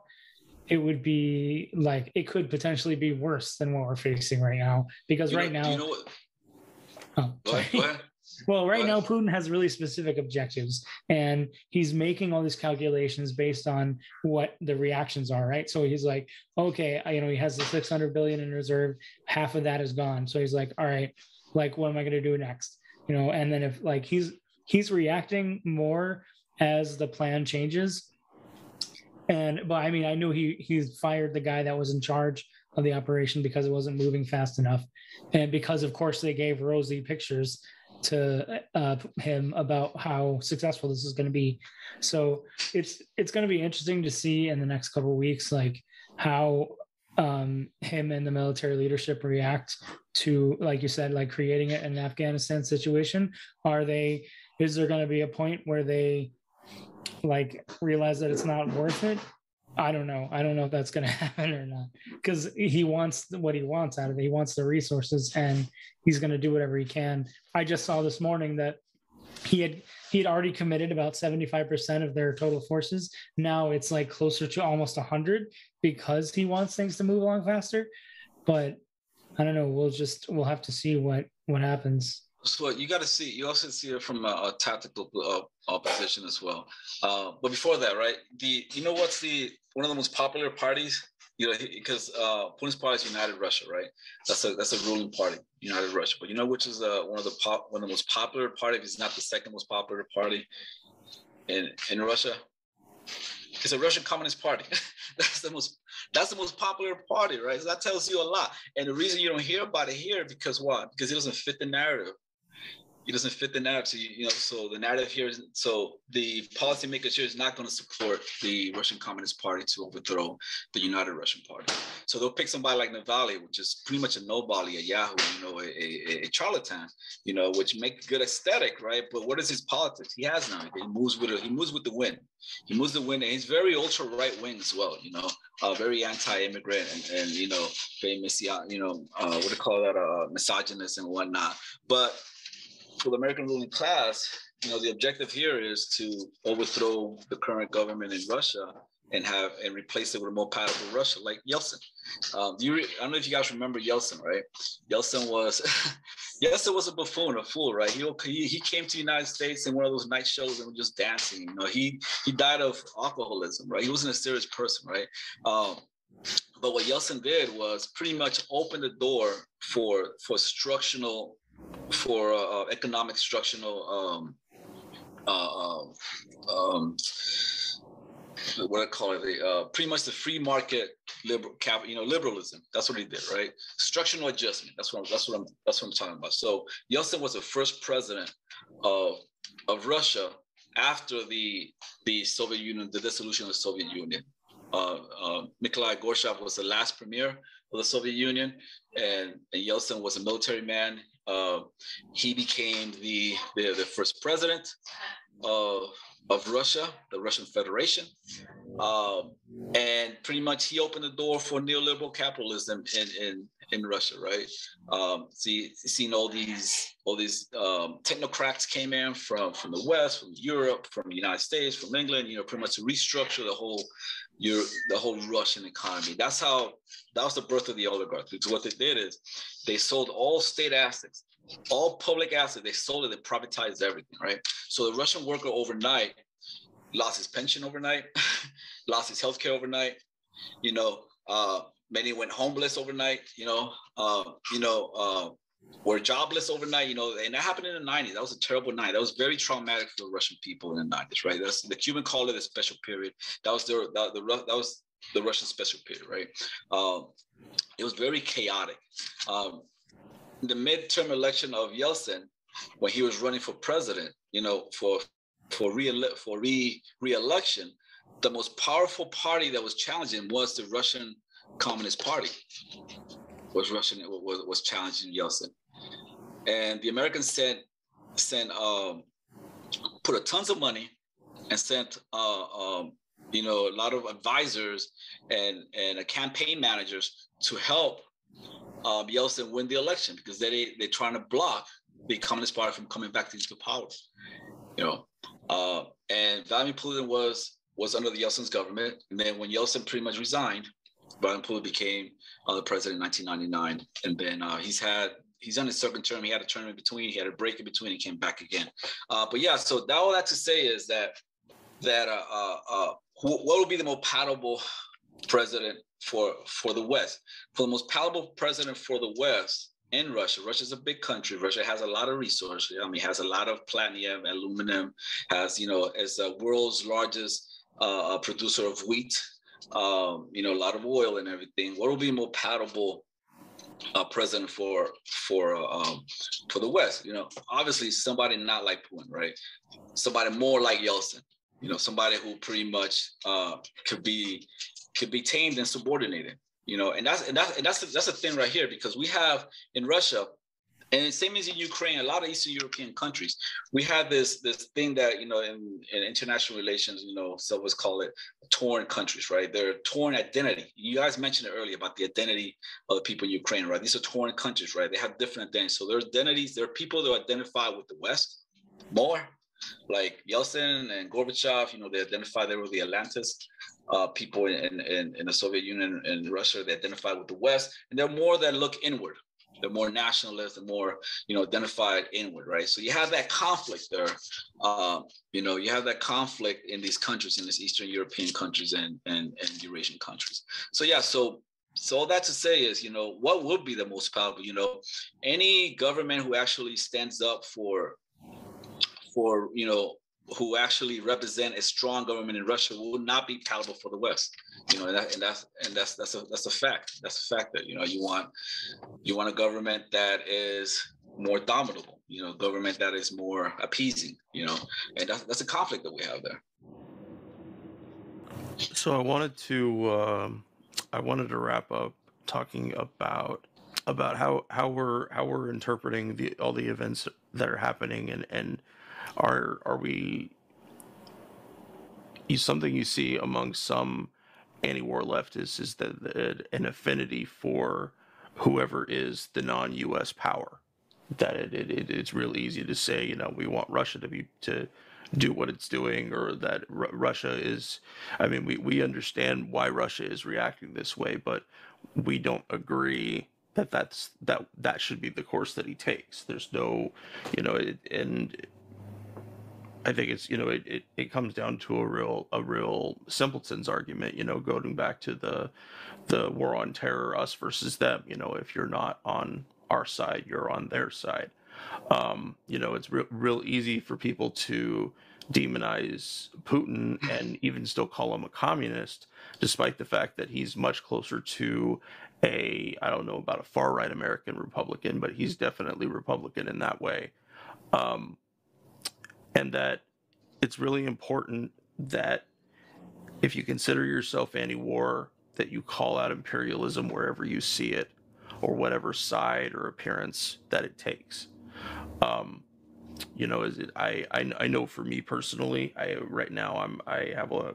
it would be like, it could potentially be worse than what we're facing right now, because right now, Go ahead. Well, right now, Putin has really specific objectives, and he's making all these calculations based on what the reactions are, right? So he's like, okay, he has the 600 billion in reserve, half of that is gone. So he's like, all right, like, what am I going to do next? And then if like he's reacting more as the plan changes. But I mean, I knew he's fired the guy that was in charge of the operation because it wasn't moving fast enough, and because of course they gave rosy pictures to him about how successful this is going to be. So it's going to be interesting to see in the next couple of weeks, like how him and the military leadership react to, like you said, like creating an Afghanistan situation. Is there going to be a point where they like realize that it's not worth it? I don't know if that's going to happen or not, because he wants what he wants out of it. He wants the resources, and he's going to do whatever he can. I just saw this morning that he had already committed about 75% of their total forces. Now it's like closer to almost 100 because he wants things to move along faster. But I don't know. We'll have to see what happens. So you got to see. You also see it from a tactical position as well. But before that, right? What's one of the most popular parties You know, because Putin's party is United Russia, right? That's a ruling party, United Russia. But you know which is one of the most popular party, if it's not the second most popular party in Russia? It's a Russian Communist Party. That's the most popular party, right? So that tells you a lot. And the reason you don't hear about it here, because what? Because it doesn't fit the narrative. It doesn't fit the narrative. You know, so the narrative here is, so the policymakers here is not going to support the Russian Communist Party to overthrow the United Russian Party. So they'll pick somebody like Navalny, which is pretty much a nobody, a Yahoo, you know, a charlatan, you know, which make good aesthetic, right? But what is his politics? He has none. He moves with the wind. He moves the wind, and he's very ultra right wing as well, you know, very anti-immigrant and you know, very you know, what do you call that, misogynist and whatnot. But for the American ruling class, you know, the objective here is to overthrow the current government in Russia and replace it with a more powerful Russia, like Yeltsin. I don't know if you guys remember Yeltsin, right? Yeltsin was a buffoon, a fool, right? He came to the United States in one of those night shows and was just dancing. You know, he died of alcoholism, right? He wasn't a serious person, right? But what Yeltsin did was pretty much open the door for economic structural what I call it, pretty much the free market liberalism. That's what he did, right? Structural adjustment. That's what I'm talking about. So Yeltsin was the first president of Russia after the Soviet Union, the dissolution of the Soviet Union. Nikolai Gorbachev was the last premier of the Soviet Union, and Yeltsin was a military man. He became the first president of Russia, the Russian Federation, and pretty much he opened the door for neoliberal capitalism in Russia, right? Seeing all these technocrats came in from the West, from Europe, from the United States, from England, you know, pretty much to restructure the whole Russian economy. That was the birth of the oligarchy. Because what they did is they sold all state assets, all public assets. They sold it, they privatized everything, right? So the Russian worker overnight lost his pension overnight, lost his healthcare overnight. You know, many went homeless overnight. Were jobless overnight. You know, and that happened in the 90s. That was a terrible night. That was very traumatic for the Russian people in the 90s, right? That's the Cuban called it a special period. That was the Russian special period, right? It was very chaotic. The midterm election of Yeltsin, when he was running for president, you know, for re-election, the most powerful party that was challenging was the Russian Communist Party. Was challenging Yeltsin, and the Americans put a tons of money and sent a lot of advisors and campaign managers to help Yeltsin win the election, because they're trying to block the Communist Party from coming back into power. You know, and Vladimir Putin was under the Yeltsin's government, and then when Yeltsin pretty much resigned, Vladimir Putin became the president in 1999, and then he's on his second term. He had a term in between. He had a break in between. He came back again. But yeah, so all that to say is that what would be the most palatable president for the West? For the most palatable president for the West in Russia. Russia's a big country. Russia has a lot of resources. I mean, has a lot of platinum, aluminum. Has, you know, as the world's largest producer of wheat. You know, a lot of oil and everything. What will be more palatable president for the West? You know, obviously somebody not like Putin, right? Somebody more like Yeltsin. You know, somebody who pretty much could be tamed and subordinated. You know, and that's the thing right here, because we have in Russia, and same as in Ukraine, a lot of Eastern European countries, we have this thing that, you know, in international relations, you know, some of us call it torn countries, right? They're torn identity. You guys mentioned it earlier about the identity of the people in Ukraine, right? These are torn countries, right? They have different identities. So there's identities. There are people that identify with the West more, like Yeltsin and Gorbachev. You know, they identify they were the Atlantis. People in the Soviet Union and Russia, they identify with the West, and there are more that look inward. they're more nationalist, they're more, identified inward, right? So you have that conflict there. You have that conflict in these countries, in these Eastern European countries and Eurasian countries. So yeah, so all that to say is, what would be the most powerful? Any government who actually stands up for who actually represent a strong government in Russia will not be palatable for the West. And that's a fact. That's a fact that you want a government that is more dominable, government that is more appeasing, and that's a conflict that we have there. So I wanted to wrap up talking about how we're interpreting all the events that are happening, and are we something you see among some anti-war leftists is that an affinity for whoever is the non-U.S. power, that it's real easy to say, we want Russia to do what it's doing, or that Russia is, we understand why Russia is reacting this way, but we don't agree that should be the course that he takes. There's no, and I think it's, it comes down to a real simpleton's argument, going back to the war on terror, us versus them. If you're not on our side, you're on their side. It's real easy for people to demonize Putin and even still call him a communist, despite the fact that he's much closer to I don't know about a far right American Republican, but he's definitely Republican in that way. And that it's really important that if you consider yourself anti-war, that you call out imperialism wherever you see it, or whatever side or appearance that it takes. I know for me personally, right now I have a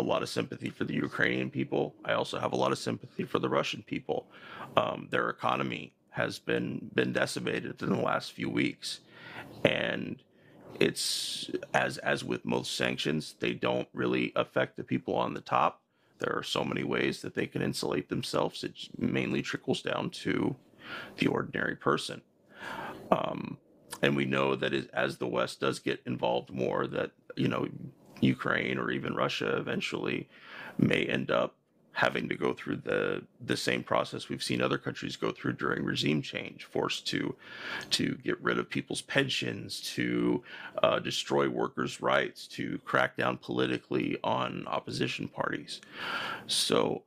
lot of sympathy for the Ukrainian people. I also have a lot of sympathy for the Russian people. Their economy has been decimated in the last few weeks, and it's as with most sanctions, they don't really affect the people on the top. There are so many ways that they can insulate themselves. It mainly trickles down to the ordinary person. And we know that as the West does get involved more, that, Ukraine or even Russia eventually may end up having to go through the same process we've seen other countries go through during regime change, forced to get rid of people's pensions, to destroy workers' rights, to crack down politically on opposition parties. So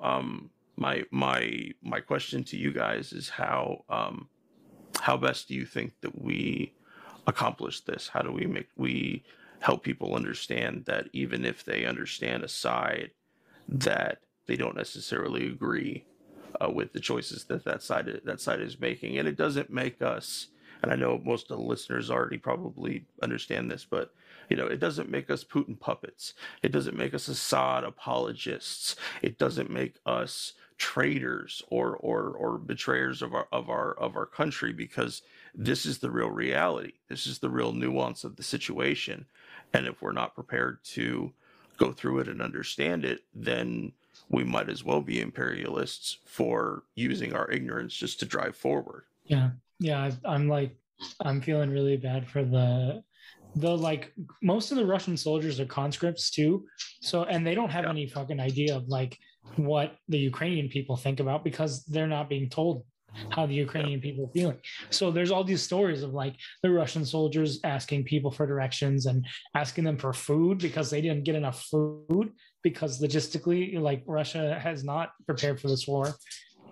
my question to you guys is how best do you think that we accomplish this? How do we help people understand that even if they understand a side, that they don't necessarily agree with the choices that side is making, and it doesn't make us. And I know most of the listeners already probably understand this, but it doesn't make us Putin puppets. It doesn't make us Assad apologists. It doesn't make us traitors or betrayers of our country, because this is the real reality. This is the real nuance of the situation, and if we're not prepared to go through it and understand it, then we might as well be imperialists for using our ignorance just to drive forward. Yeah. I'm feeling really bad for the most of the Russian soldiers are conscripts too. So, and they don't have any fucking idea of what the Ukrainian people think about, because they're not being told how the Ukrainian people are feeling. So there's all these stories of the Russian soldiers asking people for directions and asking them for food because they didn't get enough food, because logistically, Russia has not prepared for this war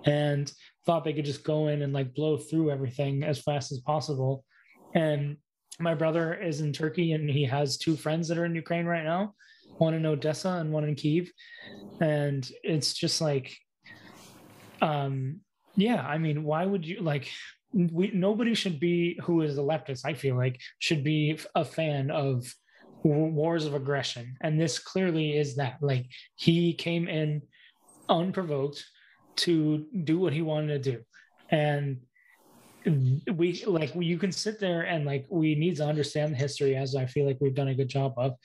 and thought they could just go in and blow through everything as fast as possible. And my brother is in Turkey, and he has two friends that are in Ukraine right now, one in Odessa and one in Kyiv. And it's just why would you nobody should be, who is a leftist, I feel should be a fan of wars of aggression. And this clearly is that. He came in unprovoked to do what he wanted to do. And you can sit there and we need to understand the history, as I feel we've done a good job of,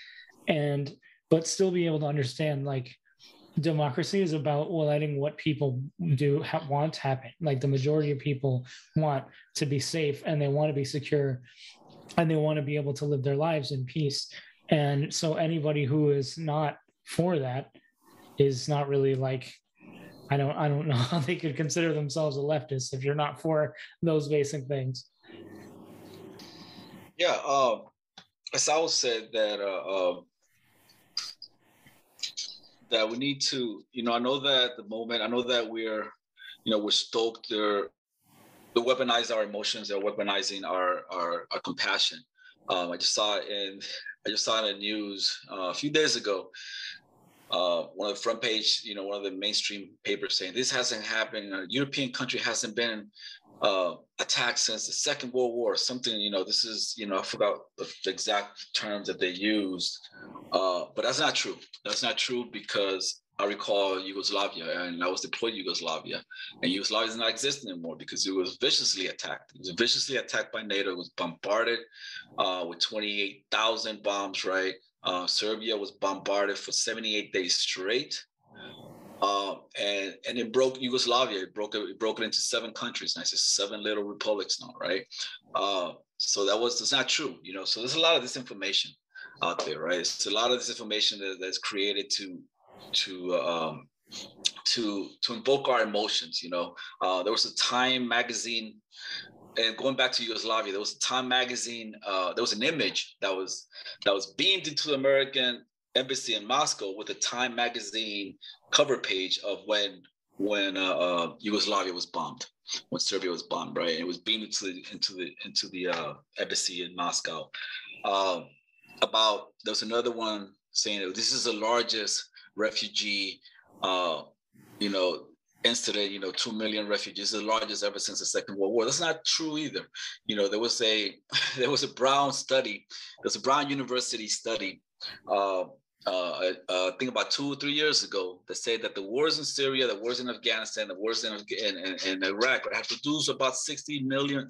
but still be able to understand democracy is about letting what people want to happen. Like the majority of people want to be safe and they want to be secure and they want to be able to live their lives in peace. And so anybody who is not for that is not really like, I don't know how they could consider themselves a leftist if you're not for those basic things. Yeah, Asao said that that we need to, I know that at the moment, I know that we're stoked. They're weaponize our emotions. They're weaponizing our compassion. I just saw it in the news a few days ago. One of the front page, one of the mainstream papers saying this hasn't happened. A European country hasn't been attacked since the Second World War. Something, this is, I forgot the exact terms that they used, but that's not true. That's not true because I recall Yugoslavia, and I was deployed to Yugoslavia, and Yugoslavia does not exist anymore because it was viciously attacked. It was viciously attacked by NATO. It was bombarded with 28,000 bombs, right? Serbia was bombarded for 78 days straight. And it broke Yugoslavia. It broke it into 7 countries. And I said 7 little republics now, right? So that's not true, So there's a lot of disinformation out there, right? It's a lot of disinformation that's created to invoke our emotions. There was a Time magazine, and going back to Yugoslavia, there was a Time magazine. There was an image that was beamed into the American embassy in Moscow with a Time magazine cover page of when Yugoslavia was bombed, when Serbia was bombed, right? And it was beamed into the embassy in Moscow. There was another one saying that this is the largest refugee, incident. 2 million refugees, the largest ever since the Second World War. That's not true either. There was a Brown study. There's a Brown University study. I think about 2 or 3 years ago, that said that the wars in Syria, the wars in Afghanistan, the wars in Iraq have produced about 60 million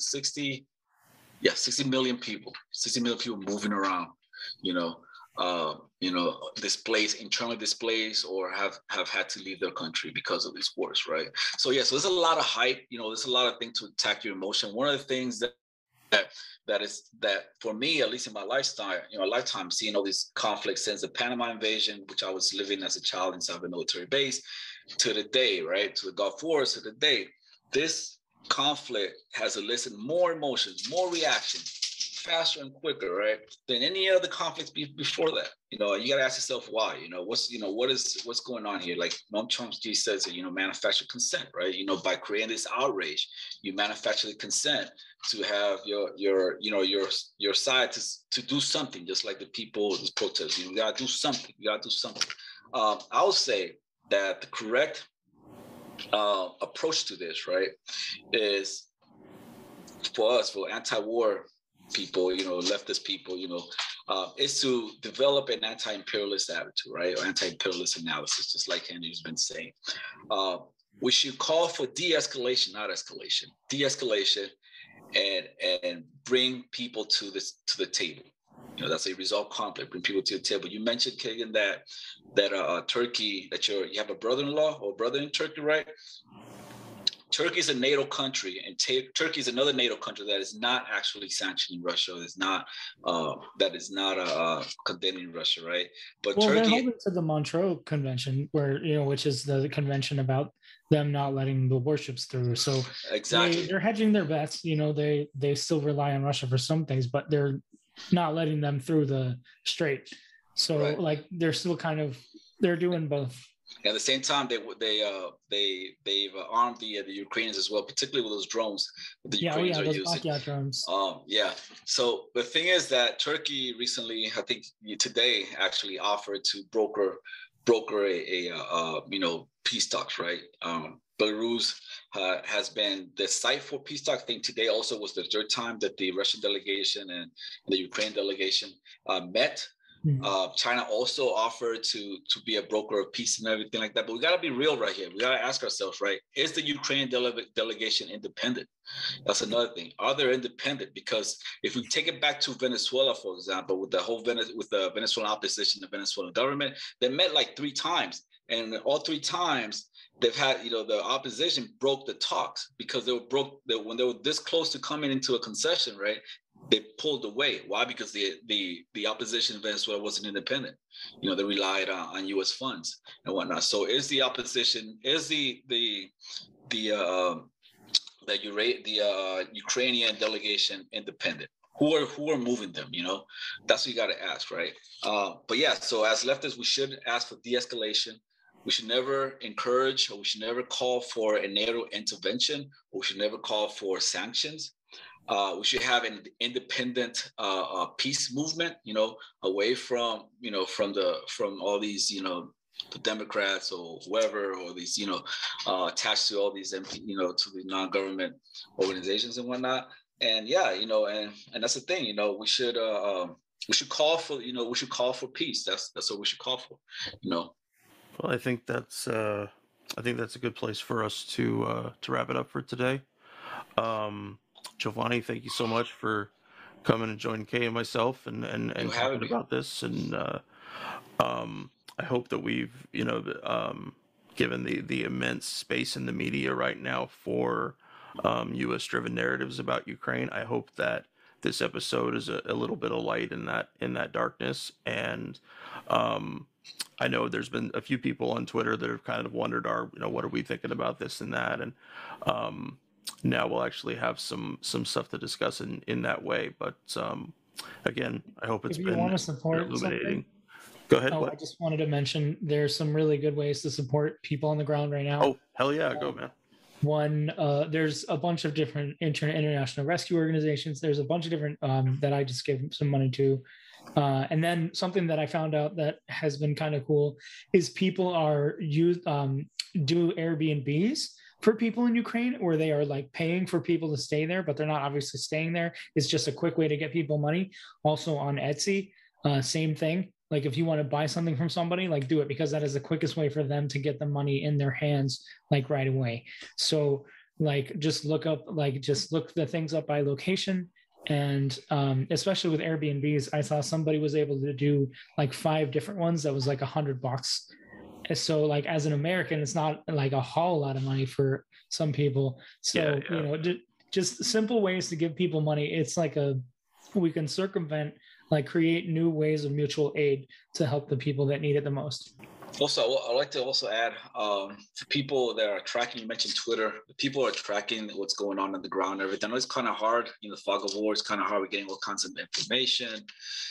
people. 60 million people moving around. Displaced, internally displaced, or have had to leave their country because of these wars, right? So there's a lot of hype. There's a lot of things to attack your emotion. One of the things that for me, at least in my lifetime, seeing all these conflicts since the Panama invasion, which I was living as a child inside of a military base, to the day, right, to the Gulf Wars, to the day, this conflict has elicited more emotions, more reaction, faster and quicker, right, than any other conflicts before that. You got to ask yourself why. What's going on here? Like Noam Chomsky says, manufacture consent, right? By creating this outrage, you manufacture the consent to have your side to do something, just like the people, this protest. You got to do something. I would say that the correct approach to this, right, is for us, for anti-war people, leftist people, is to develop an anti-imperialist attitude, right? Or anti-imperialist analysis, just like Henry's been saying. We should call for de-escalation, not escalation. De-escalation and bring people to the table. That's a resolve conflict, bring people to the table. You mentioned, Kagan, that Turkey, that you have a brother-in-law or brother in Turkey, right? Turkey is a NATO country, and Turkey is another NATO country that is not actually sanctioning Russia. That is not condemning Russia, right? But Turkey, they're holding to the Montreux Convention, which is the convention about them not letting the warships through. So exactly, they're hedging their bets. They still rely on Russia for some things, but they're not letting them through the strait. So right. They're still they're doing both. At the same time, they've armed the Ukrainians as well, particularly with those drones that the Ukrainians are using. Drones. So the thing is that Turkey recently, I think today, actually offered to broker a peace talks, right? Belarus has been the site for peace talks. I think today also was the 3rd time that the Russian delegation and the Ukraine delegation met. China also offered to be a broker of peace and everything like that. But we got to be real right here. We got to ask ourselves, right? Is the Ukrainian delegation independent? That's another thing. Are they independent? Because if we take it back to Venezuela, for example, with the Venezuelan opposition, the Venezuelan government, they met like 3 times, and all 3 times they've had, the opposition broke the talks because when they were this close to coming into a concession, right? They pulled away. Why? Because the opposition in Venezuela wasn't independent. They relied on U.S. funds and whatnot. So is the opposition, is the Ukrainian delegation independent? Who are moving them? That's what you got to ask, right? But yeah, so as leftists, we should ask for de-escalation. We should never encourage, or we should never call for a NATO intervention, or we should never call for sanctions. We should have an independent peace movement, away from all these, the Democrats or whoever, or these, attached to all these, to the non-government organizations and whatnot. And yeah, and that's the thing, we should call for peace. That's what we should call for, Well, I think that's a good place for us to wrap it up for today. Jovanni, thank you so much for coming and joining Kay and myself and talking about this. And I hope that we've given the immense space in the media right now for U.S. driven narratives about Ukraine. I hope that this episode is a little bit of light in that darkness. And I know there's been a few people on Twitter that have kind of wondered, what are we thinking about this and that, and now we'll actually have some stuff to discuss in that way. But again, I hope it's been illuminating. Go ahead. I just wanted to mention there's some really good ways to support people on the ground right now. Oh, hell yeah, go man. One, there's a bunch of different international rescue organizations. There's a bunch of different that I just gave some money to. And then something that I found out that has been kind of cool is people do Airbnbs for people in Ukraine, where they are like paying for people to stay there, but they're not obviously staying there. It's just a quick way to get people money. Also on Etsy, same thing. Like if you want to buy something from somebody, like do it, because that is the quickest way for them to get the money in their hands, like right away. So like just look the things up by location. And especially with Airbnbs, I saw somebody was able to do like 5 different ones that was like $100. So like as an American, it's not like a whole lot of money for some people. So, just simple ways to give people money. It's like we can circumvent, like create new ways of mutual aid to help the people that need it the most. Also, I'd like to also add, for people that are tracking, you mentioned Twitter, people are tracking what's going on the ground and everything. I know it's kind of hard, the fog of war, it's kind of hard. We're getting all kinds of information.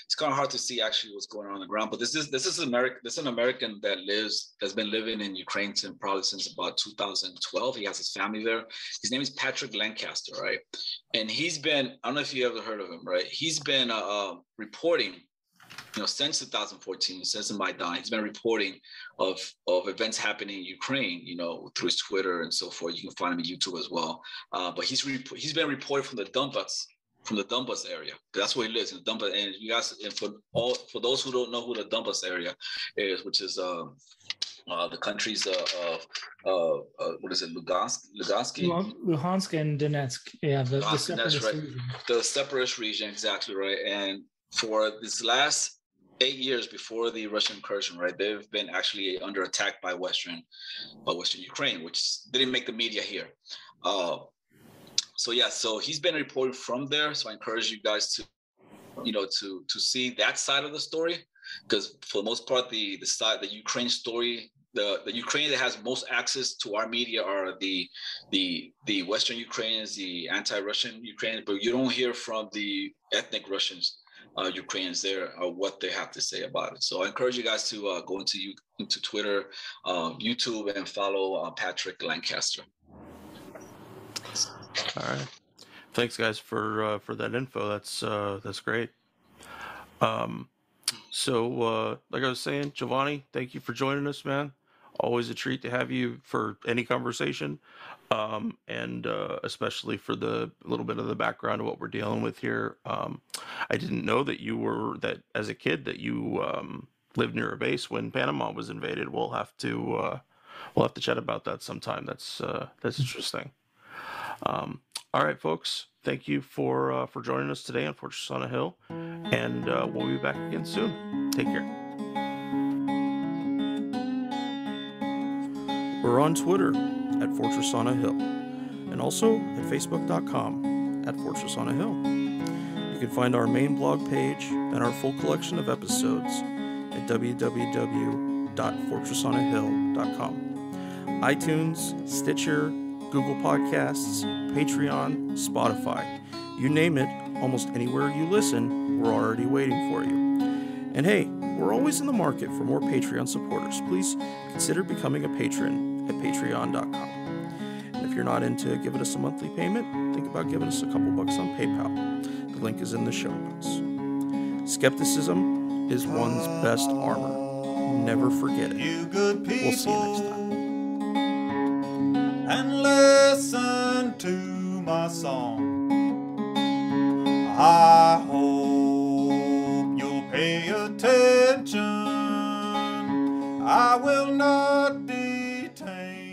It's kind of hard to see actually what's going on the ground. But this is an American that's been living in Ukraine since about 2012. He has his family there. His name is Patrick Lancaster, right? And he's been, I don't know if you ever heard of him, right? He's been reporting, since 2014, since the Maidan, he's been reporting of events happening in Ukraine, through his Twitter and so forth. You can find him on YouTube as well. But he's been reporting from the Donbas area. That's where he lives, in the Donbas. And you guys, and for those who don't know who the Donbas area is, which is the countries of what is it, Lugansk and Donetsk. Yeah, the separatist region. The separatist region, exactly right. And for this last 8 years before the Russian incursion, right, they've been actually under attack by Western Ukraine, which didn't make the media here. So he's been reporting from there. So I encourage you guys to, to see that side of the story, because for the most part, the Ukraine story, the Ukraine that has most access to our media are the Western Ukrainians, the anti-Russian Ukrainians, but you don't hear from the ethnic Russians. Ukrainians there, what they have to say about it. So I encourage you guys to go into Twitter, YouTube, and follow Patrick Lancaster. All right, thanks guys for that info. That's great. So like I was saying, Jovanni, thank you for joining us, man. Always a treat to have you for any conversation, and especially for the little bit of the background of what we're dealing with here. I didn't know that as a kid that you lived near a base when Panama was invaded. We'll have to chat about that sometime. That's interesting. All right, folks. Thank you for joining us today on Fortress on a Hill, and we'll be back again soon. Take care. We're on Twitter at Fortress on a Hill, and also at Facebook.com at Fortress on a Hill. You can find our main blog page and our full collection of episodes at www.fortressonahill.com. iTunes, Stitcher, Google Podcasts, Patreon, Spotify. You name it, almost anywhere you listen, we're already waiting for you. And hey, we're always in the market for more Patreon supporters. Please consider becoming a patron at patreon.com. And if you're not into giving us a monthly payment, think about giving us a couple bucks on PayPal. The link is in the show notes. Skepticism is one's best armor. Never forget it. We'll see you next time. And listen to my song. I hope you'll pay attention. I will not detain